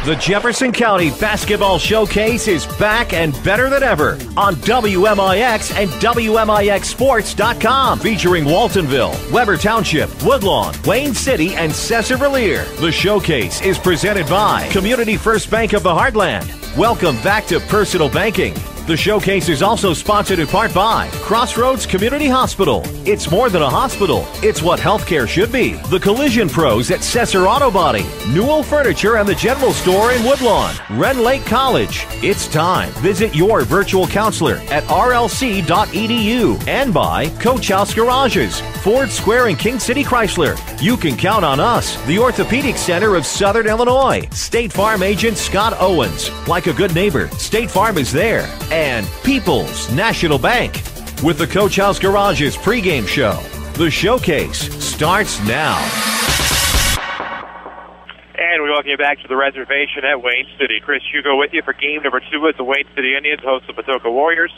The Jefferson County Basketball Showcase is back and better than ever on WMIX and WMIXSports.com, featuring Waltonville, Weber Township, Woodlawn, Wayne City, and Sesser-Valier. The showcase is presented by Community First Bank of the Heartland. Welcome back to personal banking. The showcase is also sponsored in part by Crossroads Community Hospital. It's more than a hospital. It's what healthcare should be. The Collision Pros at Sesser Auto Body, Newell Furniture and the General Store in Woodlawn, Ren Lake College. It's time. Visit your virtual counselor at rlc.edu. And by Coach House Garages, Ford Square and King City Chrysler. You can count on us, the Orthopedic Center of Southern Illinois. State Farm agent Scott Owens. Like a good neighbor, State Farm is there. And People's National Bank with the Coach House Garages pregame show. The showcase starts now. And we welcome you back to the reservation at Wayne City. Chris Hugo with you for game number 2 as the Wayne City Indians host the Patoka Warriors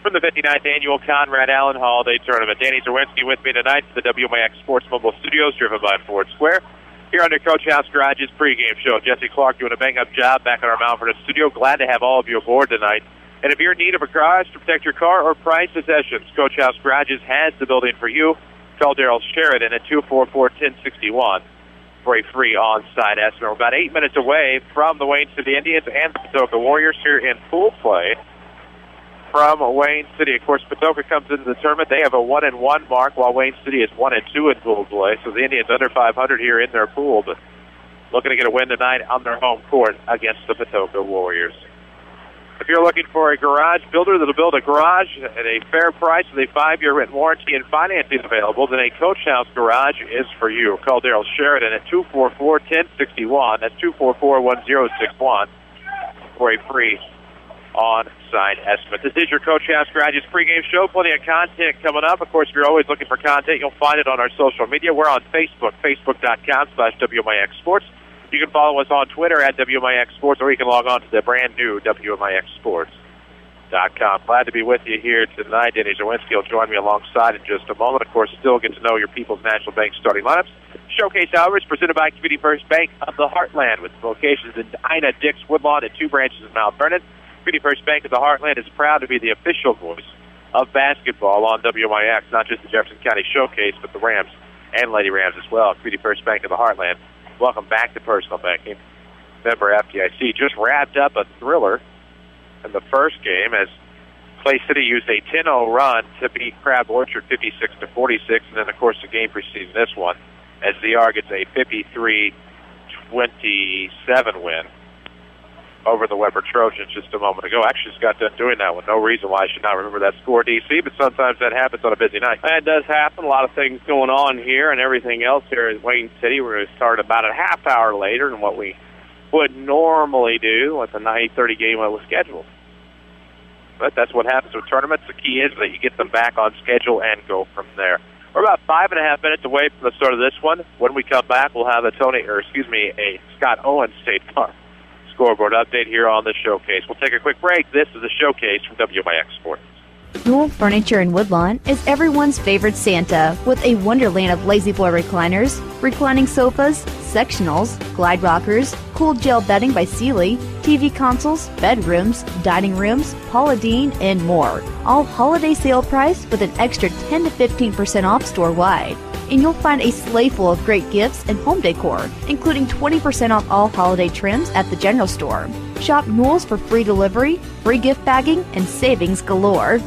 from the 59th annual Conrad Allen Holiday Tournament. Danny Czerwinski with me tonight to the WMIX Sports Mobile Studios, driven by Ford Square. Here on the Coach House Garages pregame show. Jesse Clark doing a bang-up job back in our Mount Vernon studio. Glad to have all of you aboard tonight. And if you're in need of a garage to protect your car or prized possessions, Coach House Garages has the building for you. Call Daryl Sheridan at 244-1061 for a free on-site estimate. We're about 8 minutes away from the Wayne City Indians and the Patoka Warriors here in pool play from Wayne City. Of course, Patoka comes into the tournament. They have a 1-1 mark, while Wayne City is 1-2 in pool play. So the Indians under 500 here in their pool, but looking to get a win tonight on their home court against the Patoka Warriors. If you're looking for a garage builder that'll build a garage at a fair price with a 5-year written warranty and financing available, then a Coach House Garage is for you. Call Daryl Sheridan at 244-1061. That's 244-1061 for a free on-site estimate. This is your Coach House Garage's pregame show. Plenty of content coming up. Of course, if you're always looking for content, you'll find it on our social media. We're on Facebook, facebook.com/WMIX Sports. You can follow us on Twitter at WMIX Sports, or you can log on to the brand new WMIXSports.com. Glad to be with you here tonight. Danny Czerwinski will join me alongside in just a moment. Of course, still get to know your People's National Bank starting lineups. Showcase hours presented by Community First Bank of the Heartland, with locations in Ina, Dix, Woodlawn, and 2 branches in Mount Vernon. Community First Bank of the Heartland is proud to be the official voice of basketball on WMIX, not just the Jefferson County Showcase, but the Rams and Lady Rams as well. Community First Bank of the Heartland. Welcome back to Personal Banking. Member FDIC just wrapped up a thriller in the first game as Clay City used a 10-0 run to beat Crab Orchard 56-46, and then, of course, the game preceding this one as ZR gets a 53-27 win over the Weber Trojans just a moment ago. Actually just got done doing that one. No reason why I should not remember that score, DC, but sometimes that happens on a busy night. That does happen. A lot of things going on here and everything else here at Wayne City. We're going to start about a half hour later than what we would normally do with a 9:30 game that was scheduled. But that's what happens with tournaments. The key is that you get them back on schedule and go from there. We're about 5.5 minutes away from the start of this one. When we come back, we'll have a Scott Owens State Farm scoreboard update here on the showcase. We'll take a quick break. This is the showcase from WMIX Sports. Newell Furniture in Woodlawn is everyone's favorite Santa, with a wonderland of lazy boy recliners, reclining sofas, sectionals, glide rockers, cool gel bedding by Sealy, TV consoles, bedrooms, dining rooms, Paula Deen, and more. All holiday sale price with an extra 10 to 15% off store-wide. And you'll find a sleigh full of great gifts and home decor, including 20% off all holiday trims at the general store. Shop Newell's for free delivery, free gift bagging, and savings galore.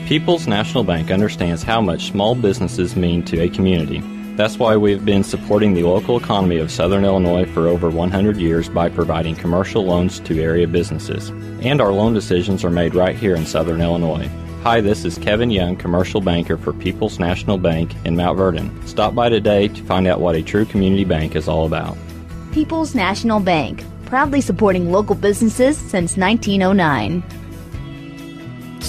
People's National Bank understands how much small businesses mean to a community. That's why we've been supporting the local economy of Southern Illinois for over 100 years by providing commercial loans to area businesses. And our loan decisions are made right here in Southern Illinois. Hi, this is Kevin Young, commercial banker for People's National Bank in Mount Vernon. Stop by today to find out what a true community bank is all about. People's National Bank, proudly supporting local businesses since 1909.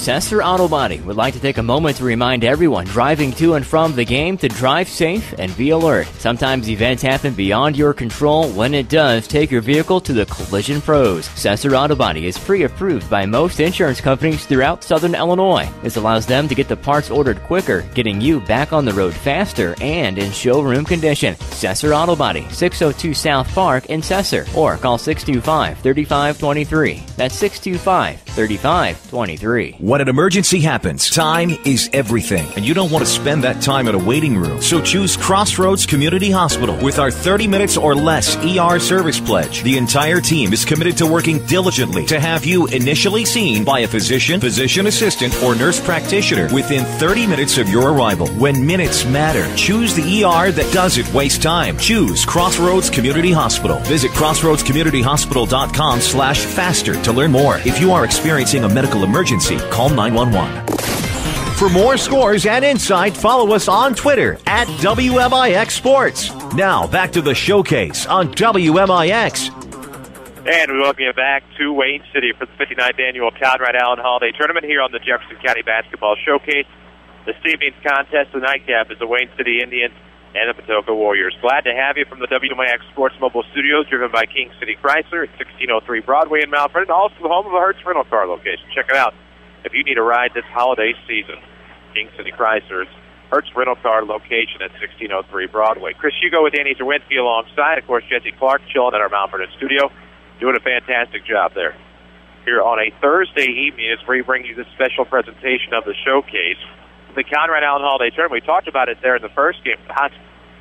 Sesser Auto Body would like to take a moment to remind everyone driving to and from the game to drive safe and be alert. Sometimes events happen beyond your control. When it does, take your vehicle to the Collision Pros. Sesser Auto Body is pre-approved by most insurance companies throughout Southern Illinois. This allows them to get the parts ordered quicker, getting you back on the road faster and in showroom condition. Sesser Auto Body, 602 South Park in Sesser, or call 625-3523. That's 625-3523. When an emergency happens, time is everything, and you don't want to spend that time in a waiting room. So choose Crossroads Community Hospital. With our 30 minutes or less ER service pledge, the entire team is committed to working diligently to have you initially seen by a physician, physician assistant, or nurse practitioner within 30 minutes of your arrival. When minutes matter, choose the ER that doesn't waste time. Choose Crossroads Community Hospital. Visit crossroadscommunityhospital.com/faster to learn more. If you are experiencing a medical emergency, call 911. For more scores and insight, follow us on Twitter at WMIX Sports. Now, back to the showcase on WMIX. And we welcome you back to Wayne City for the 59th Annual Conrad Allen Holiday Tournament here on the Jefferson County Basketball Showcase. This evening's contest, the nightcap, is the Wayne City Indians and the Patoka Warriors. Glad to have you from the WMIX Sports Mobile Studios, driven by King City Chrysler at 1603 Broadway in Mount Vernon, also the home of the Hertz rental car location. Check it out if you need a ride this holiday season. King City Chrysler's Hertz rental car location at 1603 Broadway. Chris Hugo with Danny Czerwinski alongside, of course, Jesse Clark chilling at our Mount Vernon studio, doing a fantastic job there. Here on a Thursday evening, as we bring you this special presentation of the showcase, the Conrad Allen Holiday Tournament. We talked about it there in the first game. The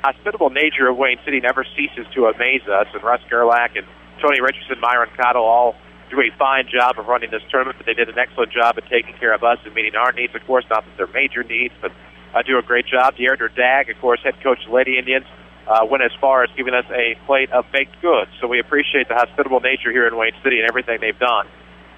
hospitable nature of Wayne City never ceases to amaze us, and Russ Gerlach and Tony Richardson, Myron Cottle all do a fine job of running this tournament, but they did an excellent job of taking care of us and meeting our needs. Of course, not that they're major needs, but do a great job. De'Aaron Dag, of course, head coach of the Lady Indians, went as far as giving us a plate of baked goods. So we appreciate the hospitable nature here in Wayne City and everything they've done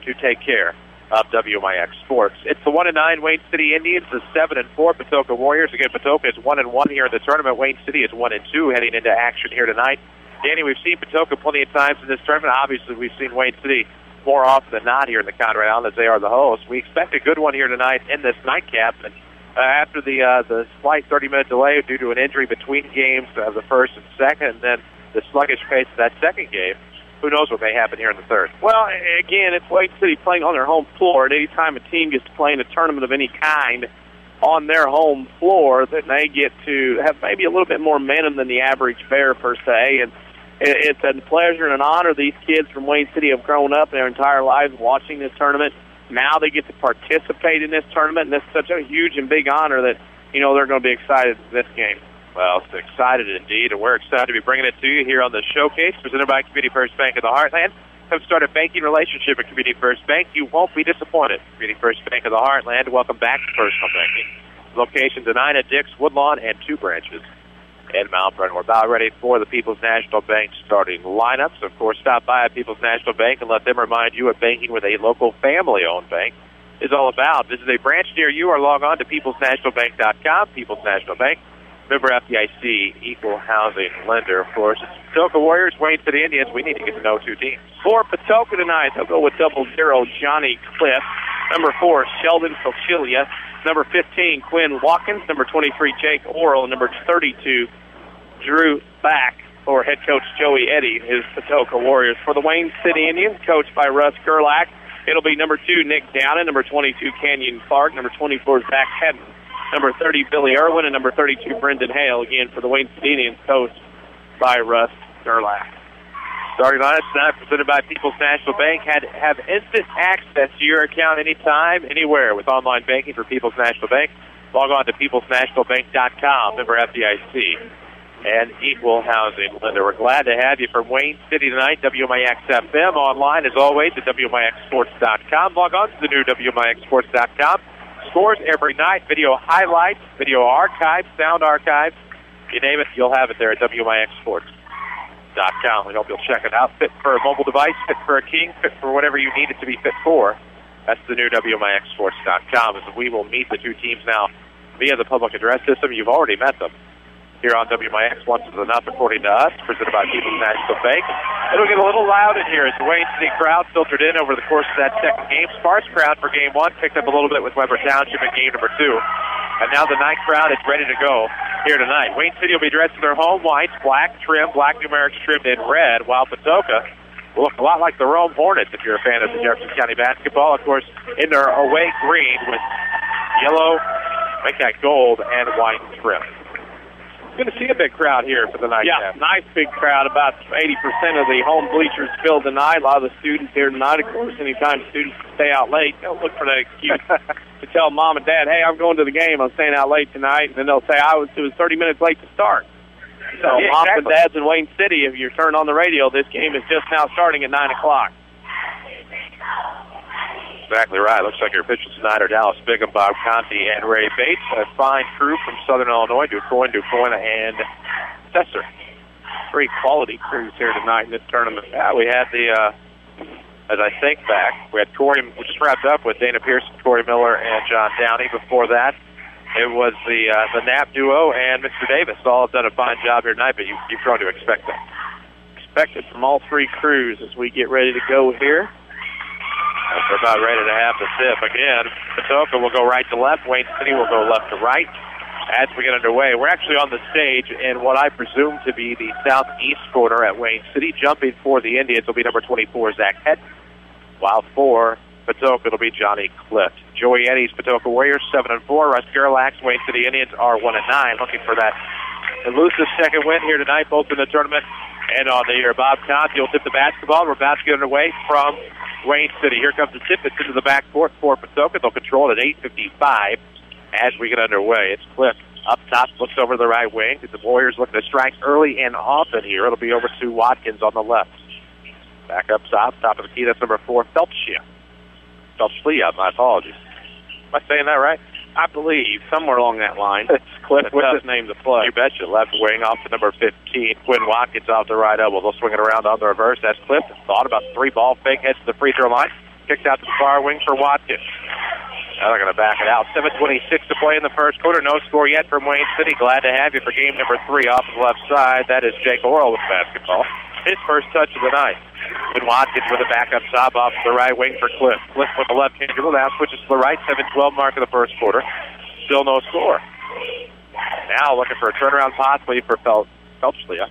to take care of WMIX Sports. It's the 1-9 Wayne City Indians, the 7-4 Patoka Warriors. Again, Patoka is 1-1 here in the tournament. Wayne City is 1-2 heading into action here tonight. Danny, we've seen Patoka plenty of times in this tournament. Obviously, we've seen Wayne City more often than not here in the Conrad Allen, as they are the hosts. We expect a good one here tonight in this nightcap. And after the slight 30-minute delay due to an injury between games, the first and second, and then the sluggish pace of that second game, who knows what may happen here in the third. Well, again, it's Wayne City playing on their home floor, and anytime a team gets to play in a tournament of any kind on their home floor, then they get to have maybe a little bit more momentum than the average Bear, per se. And it's a pleasure and an honor. These kids from Wayne City have grown up their entire lives watching this tournament. Now they get to participate in this tournament, and it's such a huge and big honor that, they're going to be excited for this game. Well, it's excited indeed, and we're excited to be bringing it to you here on the showcase presented by Community First Bank of the Heartland. Have started a banking relationship with Community First Bank. You won't be disappointed. Community First Bank of the Heartland, welcome back to personal banking. Locations in Ina, Dix, Woodlawn, and 2 branches in Mount Vernon. We're about ready for the People's National Bank starting lineups. Of course, stop by at People's National Bank and let them remind you what banking with a local family-owned bank is all about. Visit a branch near you or log on to peoplesnationalbank.com. People's National Bank, member FDIC, equal housing lender. Of course, it's Patoka Warriors, Wayne City Indians. We need to get to know 2 teams. For Patoka tonight, they'll go with 00 Johnny Cliff. Number 4, Sheldon Cochilia. Number 15, Quinn Watkins. Number 23, Jake Orrell. Number 32, Drew Back. For head coach Joey Eddy, his Patoka Warriors. For the Wayne City Indians, coached by Russ Gerlach, it'll be number 2, Nick Downen. Number 22, Canyon Clark. Number 24, Zach Hedden. Number 30, Billy Irwin. And number 32, Brendan Hale. Again, for the Wayne City Indians, coached by Russ Gerlach. Starting lineup tonight presented by People's National Bank. Have instant access to your account anytime, anywhere with online banking for People's National Bank. Log on to peoplesnationalbank.com, member FDIC, and equal housing lender. We're glad to have you from Wayne City tonight, WMIX FM. Online, as always, at WMIXsports.com. Log on to the new WMIXsports.com. Scores every night, video highlights, video archives, sound archives. You name it, you'll have it there at WMIXsports.com. We hope you'll check it out. Fit for a mobile device, fit for a king, fit for whatever you need it to be fit for. That's the new WMIXsports.com. As we will meet the 2 teams now via the public address system. You've already met them here on WMIX. Once is enough, according to us, presented by People's National Bank. It'll get a little loud in here as the Wayne City crowd filtered in over the course of that second game. Sparse crowd for game one, picked up a little bit with Weber Township in game number 2. And now the night crowd is ready to go here tonight. Wayne City will be dressed in their home whites, black trim, black numerics trimmed in red, while Patoka will look a lot like the Rome Hornets if you're a fan of the Jefferson County basketball. Of course, in their away green with yellow, make that gold, and white trim. Going to see a big crowd here for the night. Yeah, nice big crowd. About 80% of the home bleachers filled tonight. A lot of the students here tonight. Of course, anytime students stay out late, they'll look for that excuse to tell mom and dad, hey, I'm going to the game. I'm staying out late tonight. And then they'll say, it was 30 minutes late to start. So, yeah, moms and dads in Wayne City, if you're turned on the radio, this game is just now starting at 9 o'clock. Exactly right. Looks like your pitchers tonight are Dallas Bigham, Bob Conti, and Ray Bates. A fine crew from Southern Illinois, DuQuoin, and Sesser. Three quality crews here tonight in this tournament. Yeah, we had as I think back, we had Corey, we just wrapped up with Dana Pearson, Corey Miller, and John Downey. Before that, it was the Knapp duo and Mr. Davis. All have done a fine job here tonight, but you've grown to expect that. Expect it from all three crews as we get ready to go here. We're about ready to have the tip again. Patoka will go right to left. Wayne City will go left to right as we get underway. We're actually on the stage in what I presume to be the southeast corner at Wayne City. Jumping for the Indians will be number 24, Zach Hetton, while for Patoka it'll be Johnny Clift. Joey Eddy's Patoka Warriors 7-4. Russ Gerlach's Wayne City Indians are 1-9. Looking for that elusive second win here tonight, both in the tournament and on the year. Bob Conti will tip the basketball. We're about to get underway from Wayne City. Here comes the tip. It's into the backcourt for Patoka. They'll control it at 8:55 as we get underway. It's Cliff up top, looks over the right wing. The Warriors looking to strike early and often here. It'll be over to Watkins on the left. Back up top of the key. That's number 4, Felchia, my apologies. Am I saying that right? I believe somewhere along that line. It's Cliff. What's his name to play? You betcha. Left wing off to number 15. Quinn Watkins off the right elbow. They'll swing it around on the reverse. That's Cliff. Thought about the 3-ball fake. Heads to the free throw line. Kicks out to the far wing for Watkins. Now they're going to back it out. 7:26 to play in the first quarter. No score yet from Wayne City. Glad to have you for game number 3 off the left side. That is Jake Orrell with basketball. His first touch of the night. Quinn Watkins with a backup stop off the right wing for Cliff. Cliff with the left hand dribble. Now switches to the right. 7:12 mark of the first quarter. Still no score. Now looking for a turnaround possibly for Felchia.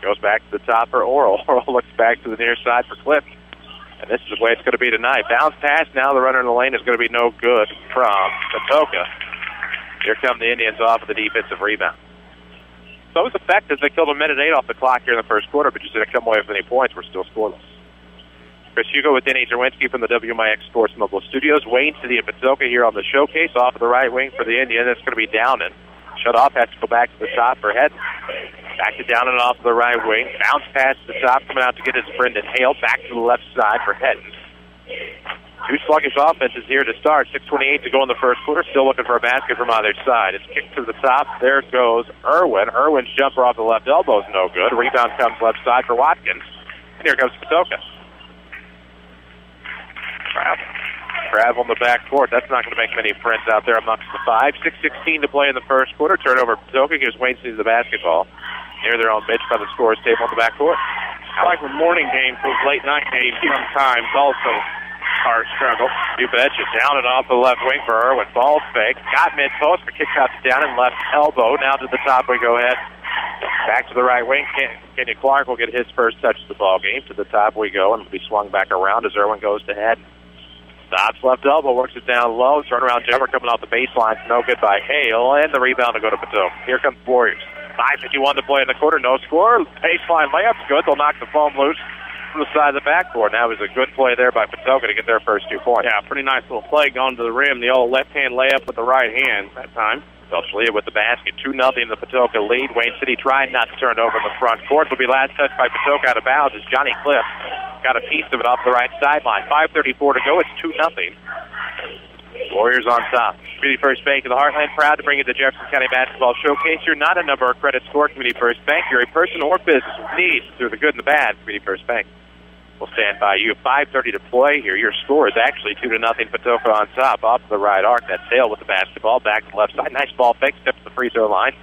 Goes back to the top for Orrell. Orrell looks back to the near side for Cliff. And this is the way it's going to be tonight. Bounce pass. Now the runner in the lane is going to be no good from Patoka. Here come the Indians off of the defensive rebound. So it was effective. They killed a minute 8 off the clock here in the first quarter, but just didn't come away with any points. We're still scoreless. Chris Hugo with Denny Czerwinski from the WMIX Sports Mobile Studios. Wayne City and Patoka here on the showcase. Off of the right wing for the Indians. It's going to be Downen. Shut off. Has to go back to the top for Head. Back to Downen off of the right wing. Bounce pass to the top. Coming out to get his Brendan Hale. Back to the left side for Head. Two sluggish offenses here to start. 6:28 to go in the first quarter. Still looking for a basket from either side. It's kicked to the top. There goes Irwin. Irwin's jumper off the left elbow is no good. Rebound comes left side for Watkins. And here comes Patoka. Travel in the backcourt. That's not going to make many friends out there amongst the 5. 6:16 to play in the first quarter. Turnover. Patoka gives Wayne City the basketball near their own bench by the scorer's table in the backcourt. I like the morning games, those late night games sometimes also are a struggle. You betcha. Down and off the left wing for Irwin. Ball fake. Got mid-post, but kicks out to down and left elbow. Now to the top we go ahead. Back to the right wing. Kenny Clark will get his first touch of the ball game. To the top we go, and will be swung back around as Irwin goes to head. Stops left elbow, works it down low. Turnaround jumper coming off the baseline. No good by Hale, and the rebound to go to Patoka. Here comes the Warriors. 5:51 to play in the quarter. No score. Baseline layup's good. They'll knock the foam loose from the side of the backboard. Now it was a good play there by Patoka to get their first 2 points. Yeah, pretty nice little play going to the rim. The old left-hand layup with the right hand that time. Felchia with the basket. 2-0 the Patoka lead. Wayne City trying not to turn it over in the front court. Will be last touch by Patoka out of bounds as Johnny Cliff got a piece of it off the right sideline. 5:34 to go. It's 2-0. Warriors on top. Community First Bank of the Heartland, proud to bring you the Jefferson County Basketball Showcase. You're not a number or credit score, Community First Bank. You're a person or business with needs through the good and the bad. Community First Bank will stand by you. 5:30 to play here. Your score is actually 2-0. Patoka on top. Off the right arc. That's Hale with the basketball. Back to the left side. Nice ball fake. Steps to the free throw line.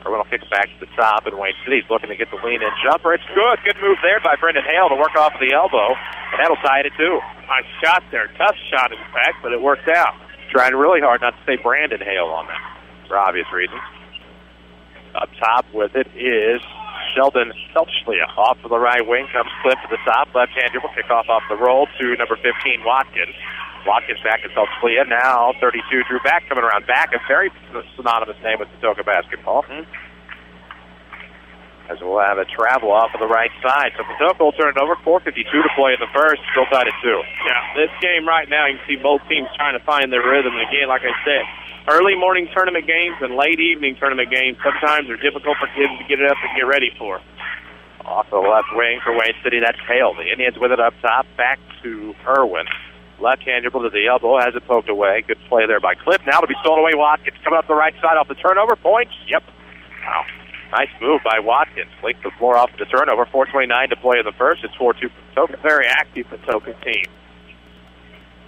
Irwin will kick it back to the top, and Wayne City's looking to get the lean-in jumper. It's good. Good move there by Brendan Hale to work off of the elbow, and that'll tie it at 2. Nice shot there. Tough shot, in fact, but it worked out. Trying really hard not to say Brandon Hale on that, for obvious reasons. Up top with it is Sheldon Felchlia. Off to the right wing comes Cliff to the top. Left-hand dribble, kick off the roll to number 15, Watkins. Watkins back to Felchlia. Now 32, Drew Back coming around. Back, a very synonymous name with Patoka basketball. As we'll have a travel off of the right side. So Patoka will turn it over. 4:52 to play in the first. Still tied at 2. Yeah, this game right now, you can see both teams trying to find their rhythm. And again, like I said, early morning tournament games and late evening tournament games sometimes are difficult for kids to get it up and get ready for. Off the left wing for Wayne City, that's Hale. The Indians with it up top. Back to Irwin. Left-hand dribble to the elbow, has it poked away. Good play there by Cliff. Now to be stolen away, Watkins coming up the right side off the turnover. Points, yep. Wow. Nice move by Watkins. Linked the floor off the turnover. 4:29 to play in the first. It's 4-2 Patoka. Very active Patoka team.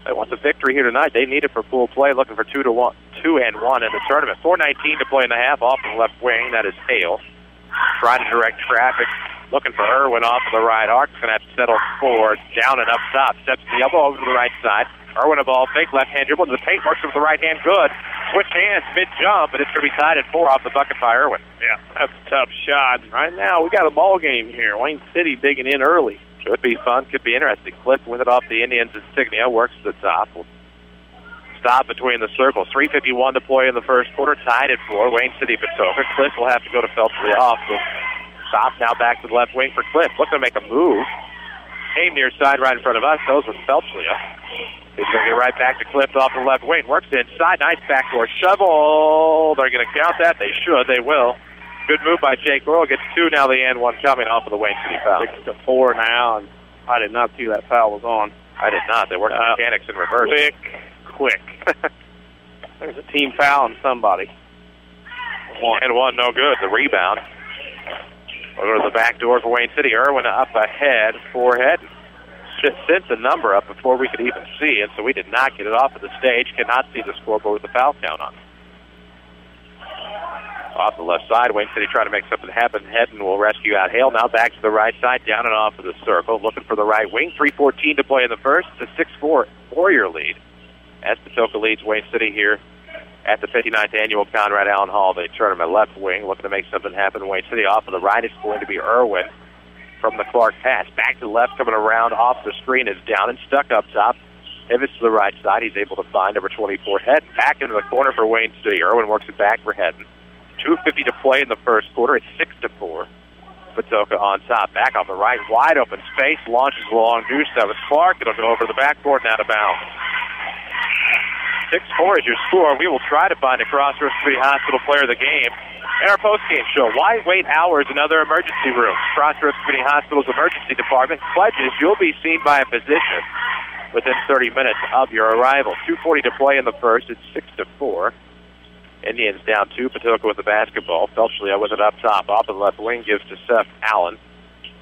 They want the victory here tonight. They need it for full play, looking for 2-1 in the tournament. 4:19 to play in the half. Off the left wing, that is Hale. Trying to direct traffic. Looking for Irwin off of the right arc. Going to have to settle for down and up top. Steps to the elbow over to the right side. Irwin a ball fake. Left-hand dribble into the paint. Works with the right hand. Good. Switch hands. Mid-jump. And it's going to be tied at 4 off the bucket by Irwin. Yeah, that's a tough shot. Right now, we got a ball game here. Wayne City digging in early. Could be fun. Could be interesting. Cliff with it off the Indians' insignia. Works to the top. Stop between the circles. 3:51 to play in the first quarter. Tied at 4. Wayne City, Patoka. Cliff will have to go to Feltzley off. So stop now back to the left wing for Cliff. Looking to make a move. Came near side right in front of us. Those was Feltzley. He's going to get right back to Cliff off the left wing. Works inside. Nice backdoor shovel. They're going to count that. They should. They will. Good move by Jake Earl. Gets 2 now. The and 1 coming off of the Wayne City foul. 6-4 now. And I did not see that foul was on. I did not. They worked mechanics in reverse. Quick. There's a team foul on somebody. And 1, no good. The rebound. We'll go to the back door for Wayne City. Irwin up ahead, forehead. Sent the number up before we could even see it, so we did not get it off of the stage. Cannot see the scoreboard with the foul count on. Off the left side, Wayne City trying to make something happen. Hedden will rescue out Hale. Now back to the right side, down and off of the circle. Looking for the right wing. 3:14 to play in the first. It's a 6-4 Warrior lead. As Patoka leads Wayne City here at the 59th Annual Conrad Allen Holiday Tournament. Left wing, looking to make something happen. Wayne City off of the right. It's going to be Irwin from the Clark pass. Back to the left, coming around off the screen is down and stuck up top. Pivots to the right side. He's able to find number 24, Hedden. Back into the corner for Wayne City. Irwin works it back for Hedden. 2:50 to play in the first quarter. It's 6-4. Patoka on top. Back on the right. Wide open space. Launches along due 7. Clark. It'll go over the backboard and out of bounds. 6-4 is your score. We will try to find a Crossroads Community Hospital player of the game in our postgame show. Why wait hours in other emergency rooms? Crossroads Community Hospital's emergency department pledges you'll be seen by a physician within 30 minutes of your arrival. 2:40 to play in the first. It's 6-4. Indians down 2. Patoka with the basketball. Felchlia with it up top. Off the left wing gives to Seth Allen.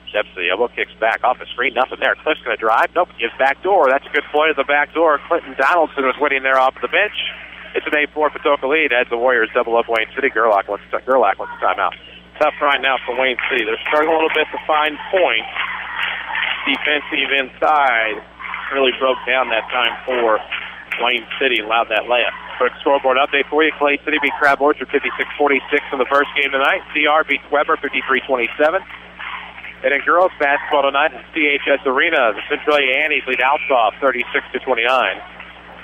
Steps to the elbow, kicks back off the screen. Nothing there. Cliff's going to drive. Nope. Gives back door. That's a good play to the back door. Clinton Donaldson was waiting there off the bench. It's an 8-4 Patoka lead as the Warriors double up Wayne City. Gerlach wants the timeout. Tough right now for Wayne City. They're struggling a little bit to find points. Defensive inside really broke down that time for Wayne City. Allowed that layup. Quick scoreboard update for you. Clay City beat Crab Orchard 56-46 in the first game tonight. CR beats Weber 53-27. And in girls basketball tonight at CHS Arena, the Centralia Annies lead Alsop 36-29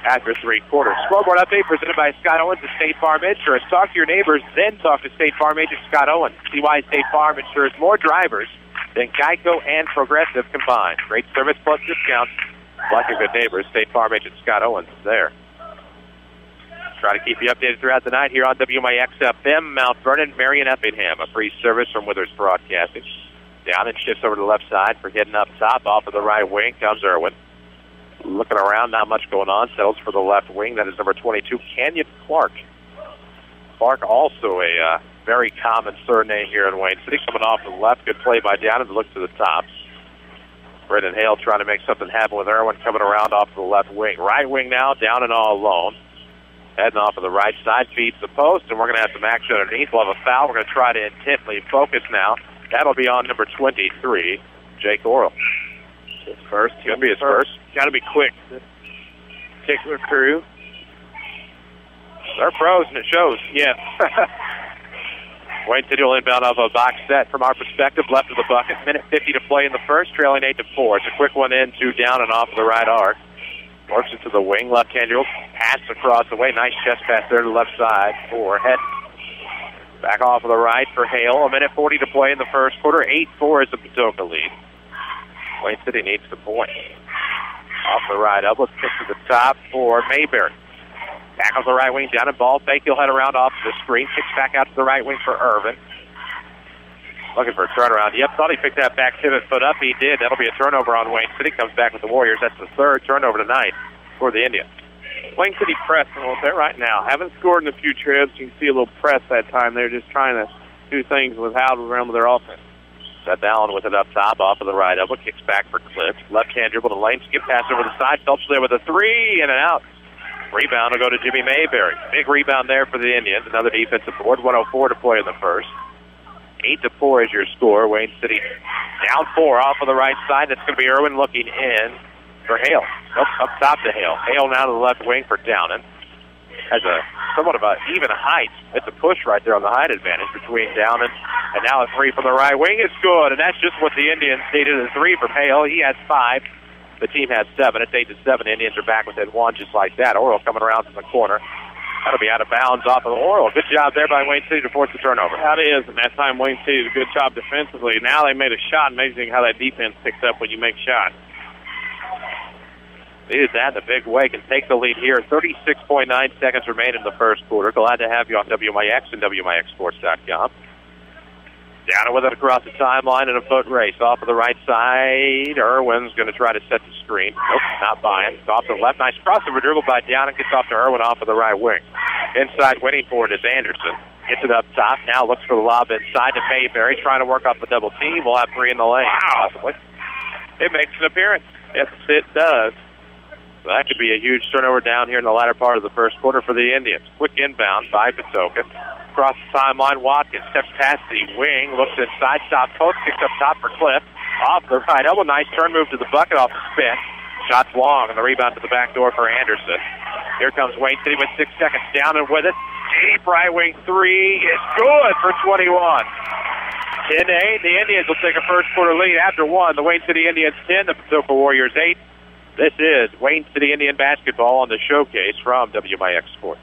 after 3 quarters. Scoreboard update presented by Scott Owens of State Farm Insurance. Talk to your neighbors, then talk to State Farm agent Scott Owens. See why State Farm insures more drivers than Geico and Progressive combined. Great service plus discounts. Like your good neighbors, State Farm agent Scott Owens is there. Try to keep you updated throughout the night here on WMIX FM, Mount Vernon, Marion, Effingham. A free service from Withers Broadcasting. Down and shifts over to the left side for hitting up top. Off of the right wing comes Irwin. Looking around, not much going on. Settles for the left wing. That is number 22, Kenyon Clark. Clark, also a very common surname here in Wayne City. Coming off the left. Good play by Down and look to the top. Brendan Hale trying to make something happen with Irwin coming around off the left wing. Right wing now, down and all alone. Heading off of the right side, feeds the post, and we're going to have some action underneath. We'll have a foul. We're going to try to intently focus now. That'll be on number 23, Jake Orrell. His first. He'll be his first. Got to be quick. This particular crew. They're pros, and it shows. Yes. Wayne City will inbound off a box set from our perspective, left of the bucket. Minute 50 to play in the first, trailing 8-4. It's a quick one in, 2 down and off of the right arc. Works it to the wing, left-hand dribble, pass across the way. Nice chest pass there to the left side for Head. Back off of the right for Hale. A minute 40 to play in the first quarter. 8-4 is the Patoka lead. Wayne City needs the point. Off the right, Upwood kick to the top for Mayberry. Back on the right wing, down and ball fake. He'll head around off the screen. Kicks back out to the right wing for Irvin. Looking for a turnaround. Yep, thought he picked that back pivot foot up. He did. That'll be a turnover on Wayne City. Comes back with the Warriors. That's the third turnover tonight for the Indians. Wayne City pressing a little bit right now. Haven't scored in a few trips. You can see a little press that time. They're just trying to do things without around with their offense. Seth Allen with it up top, off of the right elbow. Kicks back for Cliff. Left-hand dribble to lane. Skip pass over the side. Phelps there with a 3, in and out. Rebound will go to Jimmy Mayberry. Big rebound there for the Indians. Another defensive board. 1:04 to play in the first. 8-4 is your score. Wayne City down 4 off of the right side. That's going to be Irwin looking in for Hale. Up top to Hale. Hale now to the left wing for Downen. Has a somewhat of an even height. It's a push right there on the height advantage between Downen and now a 3 from the right wing is good. And that's just what the Indians needed, a 3 from Hale. He has 5. The team has 7. It's 8-7. Indians are back within 1 just like that. Orrell coming around from the corner. That'll be out of bounds off of Orrell. Good job there by Wayne City to force the turnover. That is, and that time Wayne City did a good job defensively. Now they made a shot. Amazing how that defense picks up when you make shots. They did that in a big way. Can take the lead here. 36.9 seconds remain in the first quarter. Glad to have you on WMIX and WMIXsports.com. Down with it across the timeline in a foot race. Off of the right side, Irwin's going to try to set the screen. Nope, not buying. It's off the left. Nice crossover dribble by Down and gets off to Irwin off of the right wing. Inside waiting for it is Anderson. Gets it up top. Now looks for the lob inside to Mayberry. Trying to work off the double team. We'll have 3 in the lane. Wow. Possibly. It makes an appearance. Yes, it does. So that could be a huge turnover down here in the latter part of the first quarter for the Indians. Quick inbound by Patoka. Across the timeline, Watkins steps past the wing, looks inside, stop post, kicks up top for Cliff. Off the right elbow, nice turn move to the bucket off the spin. Shots long, and the rebound to the back door for Anderson. Here comes Wayne City with 6 seconds down and with it. Deep right wing 3 is good for 21. 10-8, the Indians will take a first quarter lead after 1. The Wayne City Indians 10, the Patoka Warriors 8. This is Wayne City Indian basketball on the showcase from WMIX Sports.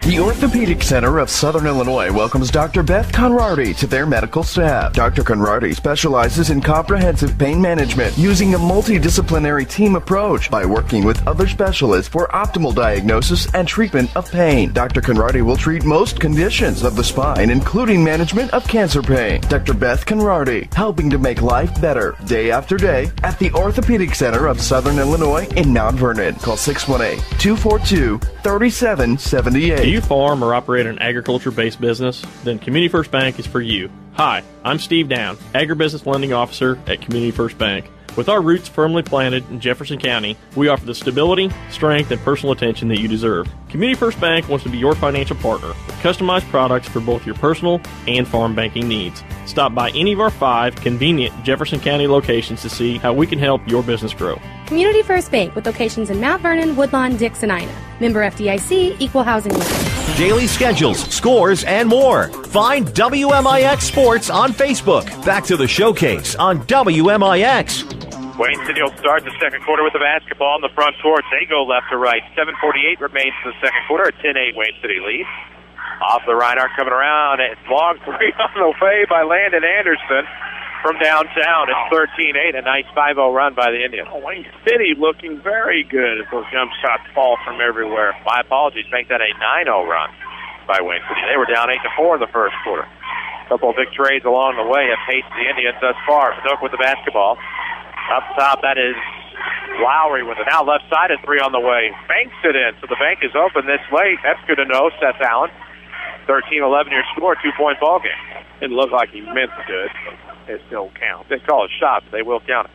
The Orthopedic Center of Southern Illinois welcomes Dr. Beth Conradi to their medical staff. Dr. Conradi specializes in comprehensive pain management using a multidisciplinary team approach by working with other specialists for optimal diagnosis and treatment of pain. Dr. Conradi will treat most conditions of the spine, including management of cancer pain. Dr. Beth Conradi, helping to make life better day after day at the Orthopedic Center of Southern Illinois in Mount Vernon. Call 618-242-3778. Do you farm or operate an agriculture-based business? Then Community First Bank is for you. Hi, I'm Steve Down, Agribusiness Lending Officer at Community First Bank. With our roots firmly planted in Jefferson County, we offer the stability, strength, and personal attention that you deserve. Community First Bank wants to be your financial partner with customized products for both your personal and farm banking needs. Stop by any of our 5 convenient Jefferson County locations to see how we can help your business grow. Community First Bank with locations in Mount Vernon, Woodlawn, Dix, and Ina. Member FDIC, Equal Housing Lender. Daily schedules, scores, and more. Find WMIX Sports on Facebook. Back to the showcase on WMIX. Wayne City will start the second quarter with the basketball in the front court. They go left to right. 7:48 remains in the second quarter. A 10-8 Wayne City lead. Off the right arc coming around. It's long 3 on the way by Landon Anderson from downtown. It's 13-8. A nice 5-0 run by the Indians. Wayne City looking very good as those jump shots fall from everywhere. My apologies. Make that a 9-0 run by Wayne City. They were down 8-4 in the first quarter. A couple of big trades along the way have paced the Indians thus far. Patoka with the basketball. Up top, that is Lowry with it. Now left side, a 3 on the way. Banks it in, so the bank is open this late. That's good to know, Seth Allen. 13-11 your score, 2-point ball game. It looked like he meant to do it. It still counts. They call it shot, but they will count it.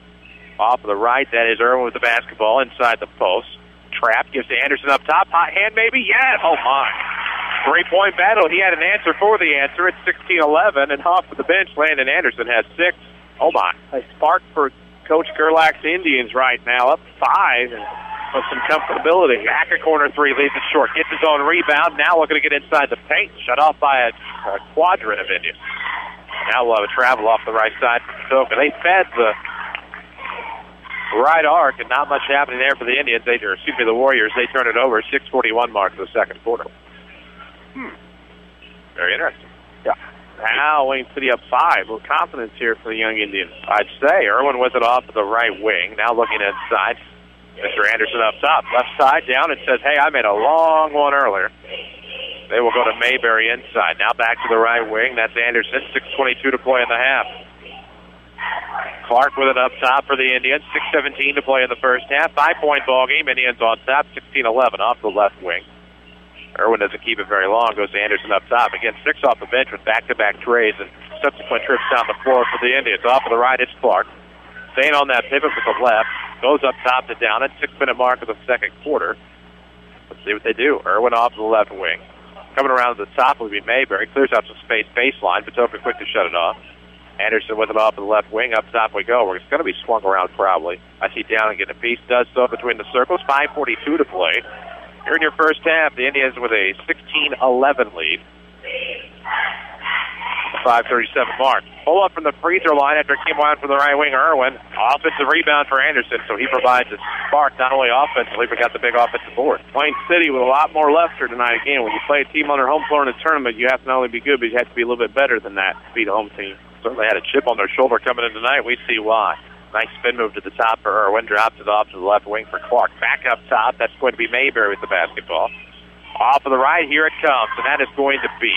Off of the right, that is Irwin with the basketball inside the post. trap. Gives to Anderson up top. Hot hand maybe? Yes! Oh, my. 3-point battle. He had an answer for the answer. It's 16-11, and off of the bench, Landon Anderson has 6. Oh, my. A spark for Coach Gerlach's Indians right now, up 5 and with some comfortability. Back at corner 3, leaves it short. Gets his own rebound. Now looking to get inside the paint. Shut off by a quadrant of Indians. Now we'll have a travel off the right side for Patoka. They fed the right arc, and not much happening there for the Indians. The Warriors. They turn it over. 6:41 mark of the second quarter. Very interesting. Yeah. Now Wayne City up 5. With confidence here for the young Indians. I'd say Irwin with it off to the right wing. Now looking inside. Mr. Anderson up top. Left side down and says, hey, I made a long one earlier. They will go to Mayberry inside. Now back to the right wing. That's Anderson. 6:22 to play in the half. Clark with it up top for the Indians. 6:17 to play in the first half. 5-point ball game. Indians on top. 16-11 off the left wing. Irwin doesn't keep it very long. Goes to Anderson up top. Again, 6 off the bench with back-to-back trays and subsequent trips down the floor for the Indians. Off to the right, it's Clark. Staying on that pivot with the left. Goes up top to down at 6-minute mark of the second quarter. Let's see what they do. Irwin off to the left wing. Coming around to the top will be Mayberry. Clears out some space baseline. Patoka quick to shut it off. Anderson with it off to the left wing. Up top we go. It's going to be swung around probably. I see down and get a piece. Does so between the circles. 5:42 to play. Here in your first half, the Indians with a 16-11 lead. 5:37 mark. Pull up from the free throw line after it came wide for the right wing, Irwin. Offensive rebound for Anderson, so he provides a spark not only offensively, but got the big offensive board. Wayne City with a lot more left here tonight. Again, when you play a team on their home floor in a tournament, you have to not only be good, but you have to be a little bit better than that to beat a home team. Certainly had a chip on their shoulder coming in tonight. We see why. Nice spin move to the top for Irwin. Drops it off to the left wing for Clark. Back up top. That's going to be Mayberry with the basketball. Off of the right, here it comes, and that is going to be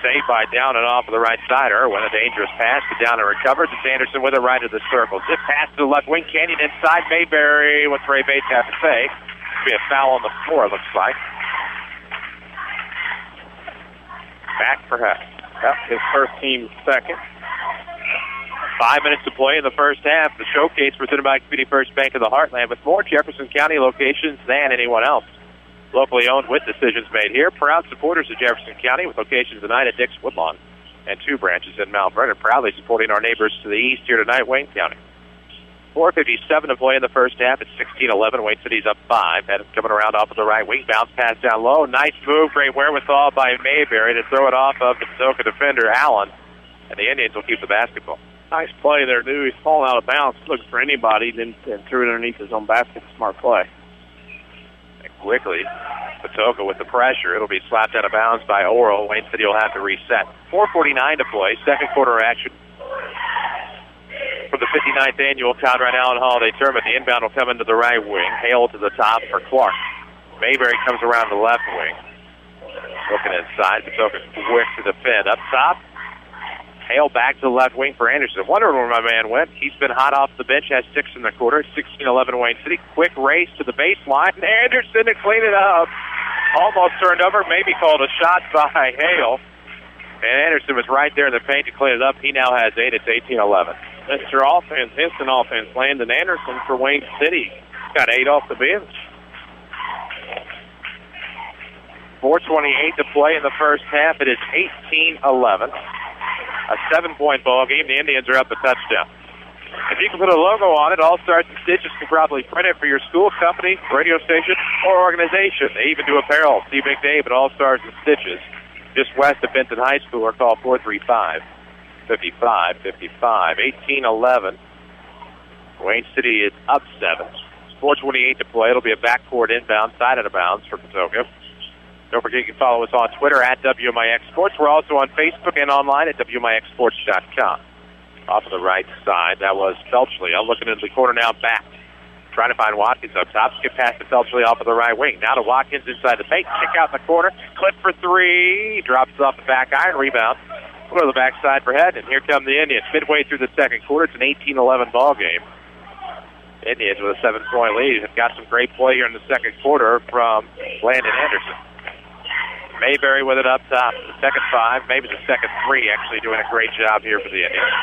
saved by Down and off of the right side. Irwin, a dangerous pass to Down and recovers. It's Anderson with it right of the circle. Zip pass to the left wing. Canyon inside. Mayberry. What's Ray Bates have to say? Be a foul on the floor, it looks like. Back perhaps. Yep, his first team second. 5 minutes to play in the first half. The showcase presented by Community First Bank of the Heartland with more Jefferson County locations than anyone else. Locally owned with decisions made here. Proud supporters of Jefferson County with locations tonight at Dix Woodlawn and 2 branches in Mount Vernon. Proudly supporting our neighbors to the east here tonight, Wayne County. 4:57 to play in the first half. It's 16-11. Wayne City's up 5. That is coming around off of the right wing. Bounce pass down low. Nice move. Great wherewithal by Mayberry to throw it off of the Patoka defender, Allen. And the Indians will keep the basketball. Nice play there, dude. He's falling out of bounds, looking for anybody, then threw it underneath his own basket. Smart play. And quickly, Patoka with the pressure. It'll be slapped out of bounds by Oral. Wayne City will have to reset. 4:49 to play. Second quarter action for the 59th annual Conrad Allen Holiday Tournament. The inbound will come into the right wing. Hale to the top for Clark. Mayberry comes around the left wing. Looking inside. Patoka quick to defend. Up top. Hale back to the left wing for Anderson. Wondering where my man went. He's been hot off the bench, has 6 in the quarter. 16-11 Wayne City. Quick race to the baseline. Anderson to clean it up. Almost turned over. Maybe called a shot by Hale. And Anderson was right there in the paint to clean it up. He now has 8. It's 18-11. Mr. Offense, instant offense. Landon Anderson for Wayne City. Got 8 off the bench. 4:28 to play in the first half. It is 18-11. A 7-point ball game. The Indians are up a touchdown. If you can put a logo on it, All Stars and Stitches can probably print it for your school, company, radio station, or organization. They even do apparel. See Big Dave at All Stars and Stitches, just west of Benton High School, or call 435-5555. 18-11. Wayne City is up 7. 4:28 to play. It'll be a backcourt inbound, side out of bounds for Patoka. Don't forget you can follow us on Twitter at WMIX Sports. We're also on Facebook and online at WMIXSports.com. Off of the right side, that was Felchley. I'm looking into the corner now, back. Trying to find Watkins up top. Skip past to Felchley off of the right wing. Now to Watkins inside the paint. Kick out in the corner. Clip for 3. Drops off the back iron. Rebound. Go to the backside for head. And here come the Indians. Midway through the second quarter, it's an 18-11 ball game. Indians with a 7-point lead. Have got some great play here in the second quarter from Landon Anderson. Mayberry with it up top. The second 5, maybe the second 3, actually doing a great job here for the Indians.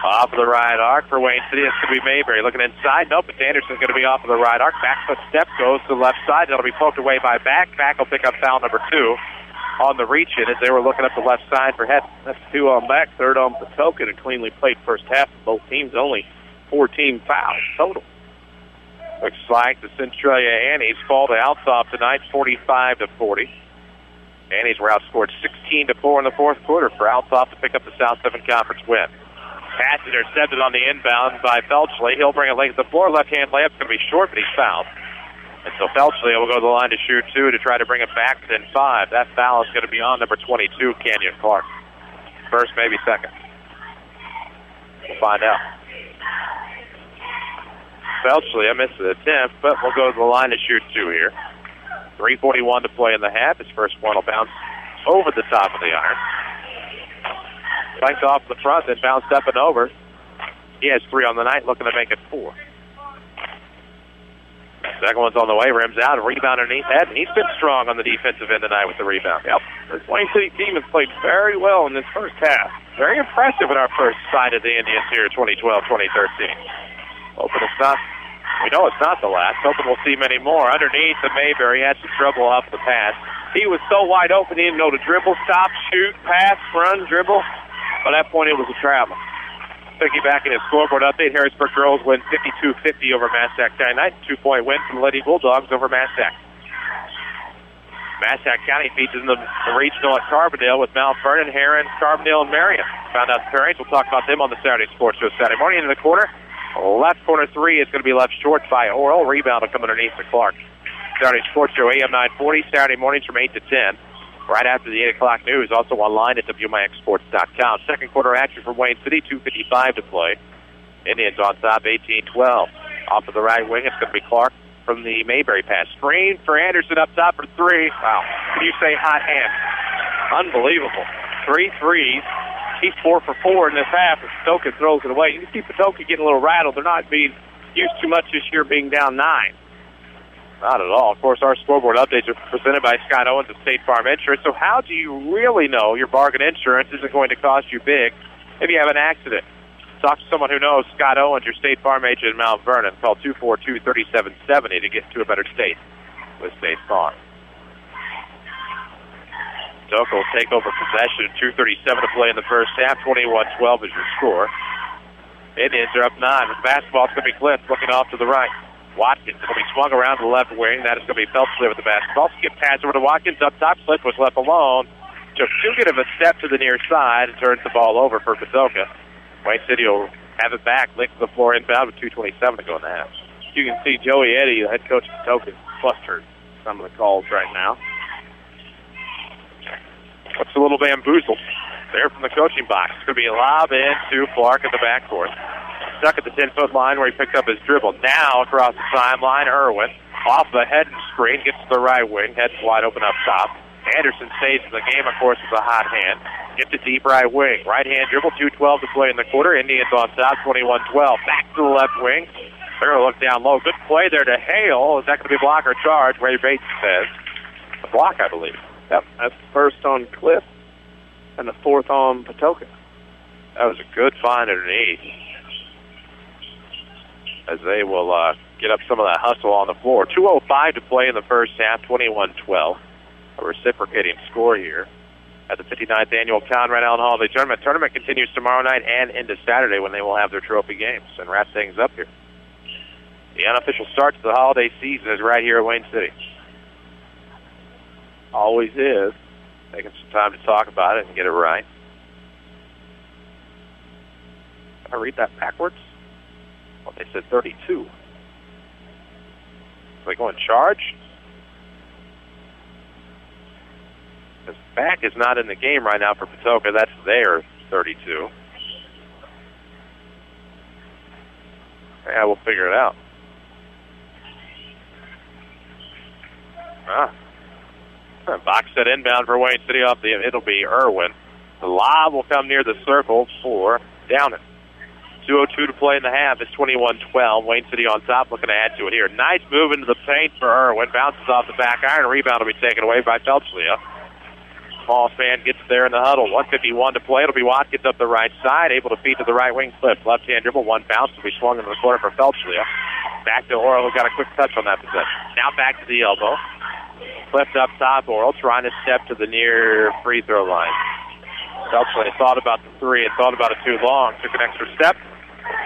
Off of the right arc for Wayne City. It's going to be Mayberry looking inside. Nope, it's Anderson's going to be off of the right arc. Back foot step goes to the left side. That'll be poked away by Back. Back will pick up foul number 2 on the reach-in as they were looking up the left side for head. That's 2 on Back, 3rd on Patoka, and cleanly played first half of both teams. Only 14 fouls total. Looks like the Centralia Annies fall to Alsop tonight, 45-40. Annies were outscored 16-4 in the fourth quarter for Alsop to pick up the South 7 Conference win. Pass intercepted on the inbound by Felchley. He'll bring it late to the floor. Left-hand layup's going to be short, but he's fouled. And so Felchley will go to the line to shoot 2 to try to bring it back within 5. That foul is going to be on number 22, Kenyon Clark. First, maybe second. We'll find out. Felchley, I missed the attempt, but we'll go to the line to shoot 2 here. 3:41 to play in the half. His first one will bounce over the top of the iron. Spiked off the front, then bounced up and over. He has 3 on the night, looking to make it 4. Second one's on the way, rims out, a rebound underneath that, and he's been strong on the defensive end tonight with the rebound. Yep, this Wayne City team has played very well in this first half. Very impressive in our first sight of the Indians here, 2012-2013. Hoping it's not, we know it's not the last. Hoping we'll see many more. Underneath, the Mayberry had some trouble off the pass. He was so wide open, he didn't know to dribble, stop, shoot, pass, run, dribble. By that point, it was a travel. Piggybacking his scoreboard update, Harrisburg girls win 52-50 over Massac tonight. 2-point win from the Lady Bulldogs over Massac. Massac County features in the regional at Carbondale with Mount Vernon, Heron, Carbondale, and Marion. Found out the pairings. We'll talk about them on the Saturday Sports Show Saturday morning. In the corner, left corner 3 is going to be left short by Oral. Rebound will come underneath to Clark. Saturday Sports Show, AM 940, Saturday mornings from 8 to 10. Right after the 8 o'clock news, also online at WMIXsports.com. Second quarter action from Wayne City, 2:55 to play. Indians on top, 18-12. Off of the right wing, it's going to be Clark from the Mayberry pass. Screen for Anderson up top for 3. Wow. Can you say hot hand? Unbelievable. 3 threes. He's 4 for 4 in this half, and Patoka throws it away. You can see Patoka getting a little rattled. They're not being used too much this year being down 9. Not at all. Of course, our scoreboard updates are presented by Scott Owens of State Farm Insurance. So how do you really know your bargain insurance isn't going to cost you big if you have an accident? Talk to someone who knows. Scott Owens, your State Farm agent in Mount Vernon. Call 242-3770 to get to a better state with State Farm. Patoka will take over possession. 2:37 to play in the first half. 21-12 is your score. Indians are up 9. The basketball's going to be Cliff looking off to the right. Watkins will be swung around to the left wing. That is going to be Felchley with the basketball. Skip pass over to Watkins. Up top, Cliff was left alone. Took too good of a step to the near side and turns the ball over for Patoka. Wayne City will have it back. Licked to the floor inbound with 2:27 to go in the half. You can see Joey Eddy, the head coach of Patoka, flustered some of the calls right now. Looks a little bamboozled there from the coaching box. It's going to be a lob into Clark at the backcourt. Stuck at the 10-foot line where he picked up his dribble. Now across the timeline, Irwin off the head and screen, gets to the right wing, heads wide open up top. Anderson stays in the game, of course, with a hot hand. Gets it deep right wing. Right hand dribble, 2:12 to play in the quarter. Indians on top, 21-12. Back to the left wing. They're going to look down low. Good play there to Hale. Is that going to be block or charge? Ray Bates says. A block, I believe. Yep, that's the first on Cliff and the 4th on Patoka. That was a good find underneath. As they will get up some of that hustle on the floor. 2:05 to play in the first half, 21-12. A reciprocating score here at the 59th Annual Conrad Allen Holiday Tournament. Tournament continues tomorrow night and into Saturday when they will have their trophy games and wrap things up here. The unofficial start to the holiday season is right here at Wayne City. Always is. Taking some time to talk about it and get it right. Did I read that backwards? Well, they said 32. Are they going charge? Because Back is not in the game right now for Patoka. That's their 32. Yeah, we'll figure it out. Box set inbound for Wayne City off the. It'll be Irwin. The lob will come near the circle for Downing. 2:02 to play in the half. It's 21-12. Wayne City on top, looking to add to it here. Nice move into the paint for Irwin. Bounces off the back iron. Rebound will be taken away by Felchley. Small fan gets there in the huddle. 1:51 to play. It'll be Watkins up the right side, able to feed to the right wing flip. Left-hand dribble, one bounce. Will be swung into the corner for Felchlia. Back to Oral, who got a quick touch on that possession. Now back to the elbow. Flipped up top, Oral trying to step to the near free throw line. Felchlia thought about the three and thought about it too long. Took an extra step.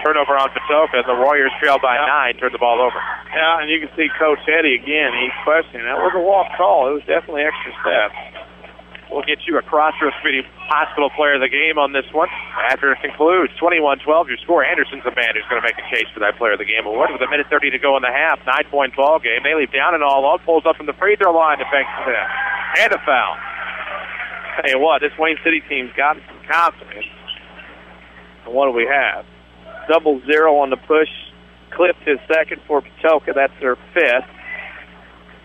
Turnover on Patoka. The Warriors trailed by 9. Turned the ball over. Yeah, and you can see Coach Eddy again. He's questioning. That was a walk call. It was definitely extra step. We'll get you a Crossroads Community Hospital player of the game on this one after it concludes. 21-12, your score. Anderson's the man who's going to make a case for that player of the game award with 1:30 to go in the half. 9-point ball game. They leave down and all out. Pulls up from the free throw line to bank the hit. And a foul. Tell you what, this Wayne City team's got some confidence. And what do we have? 0 on the push. Clipped his second for Patoka. That's their 5th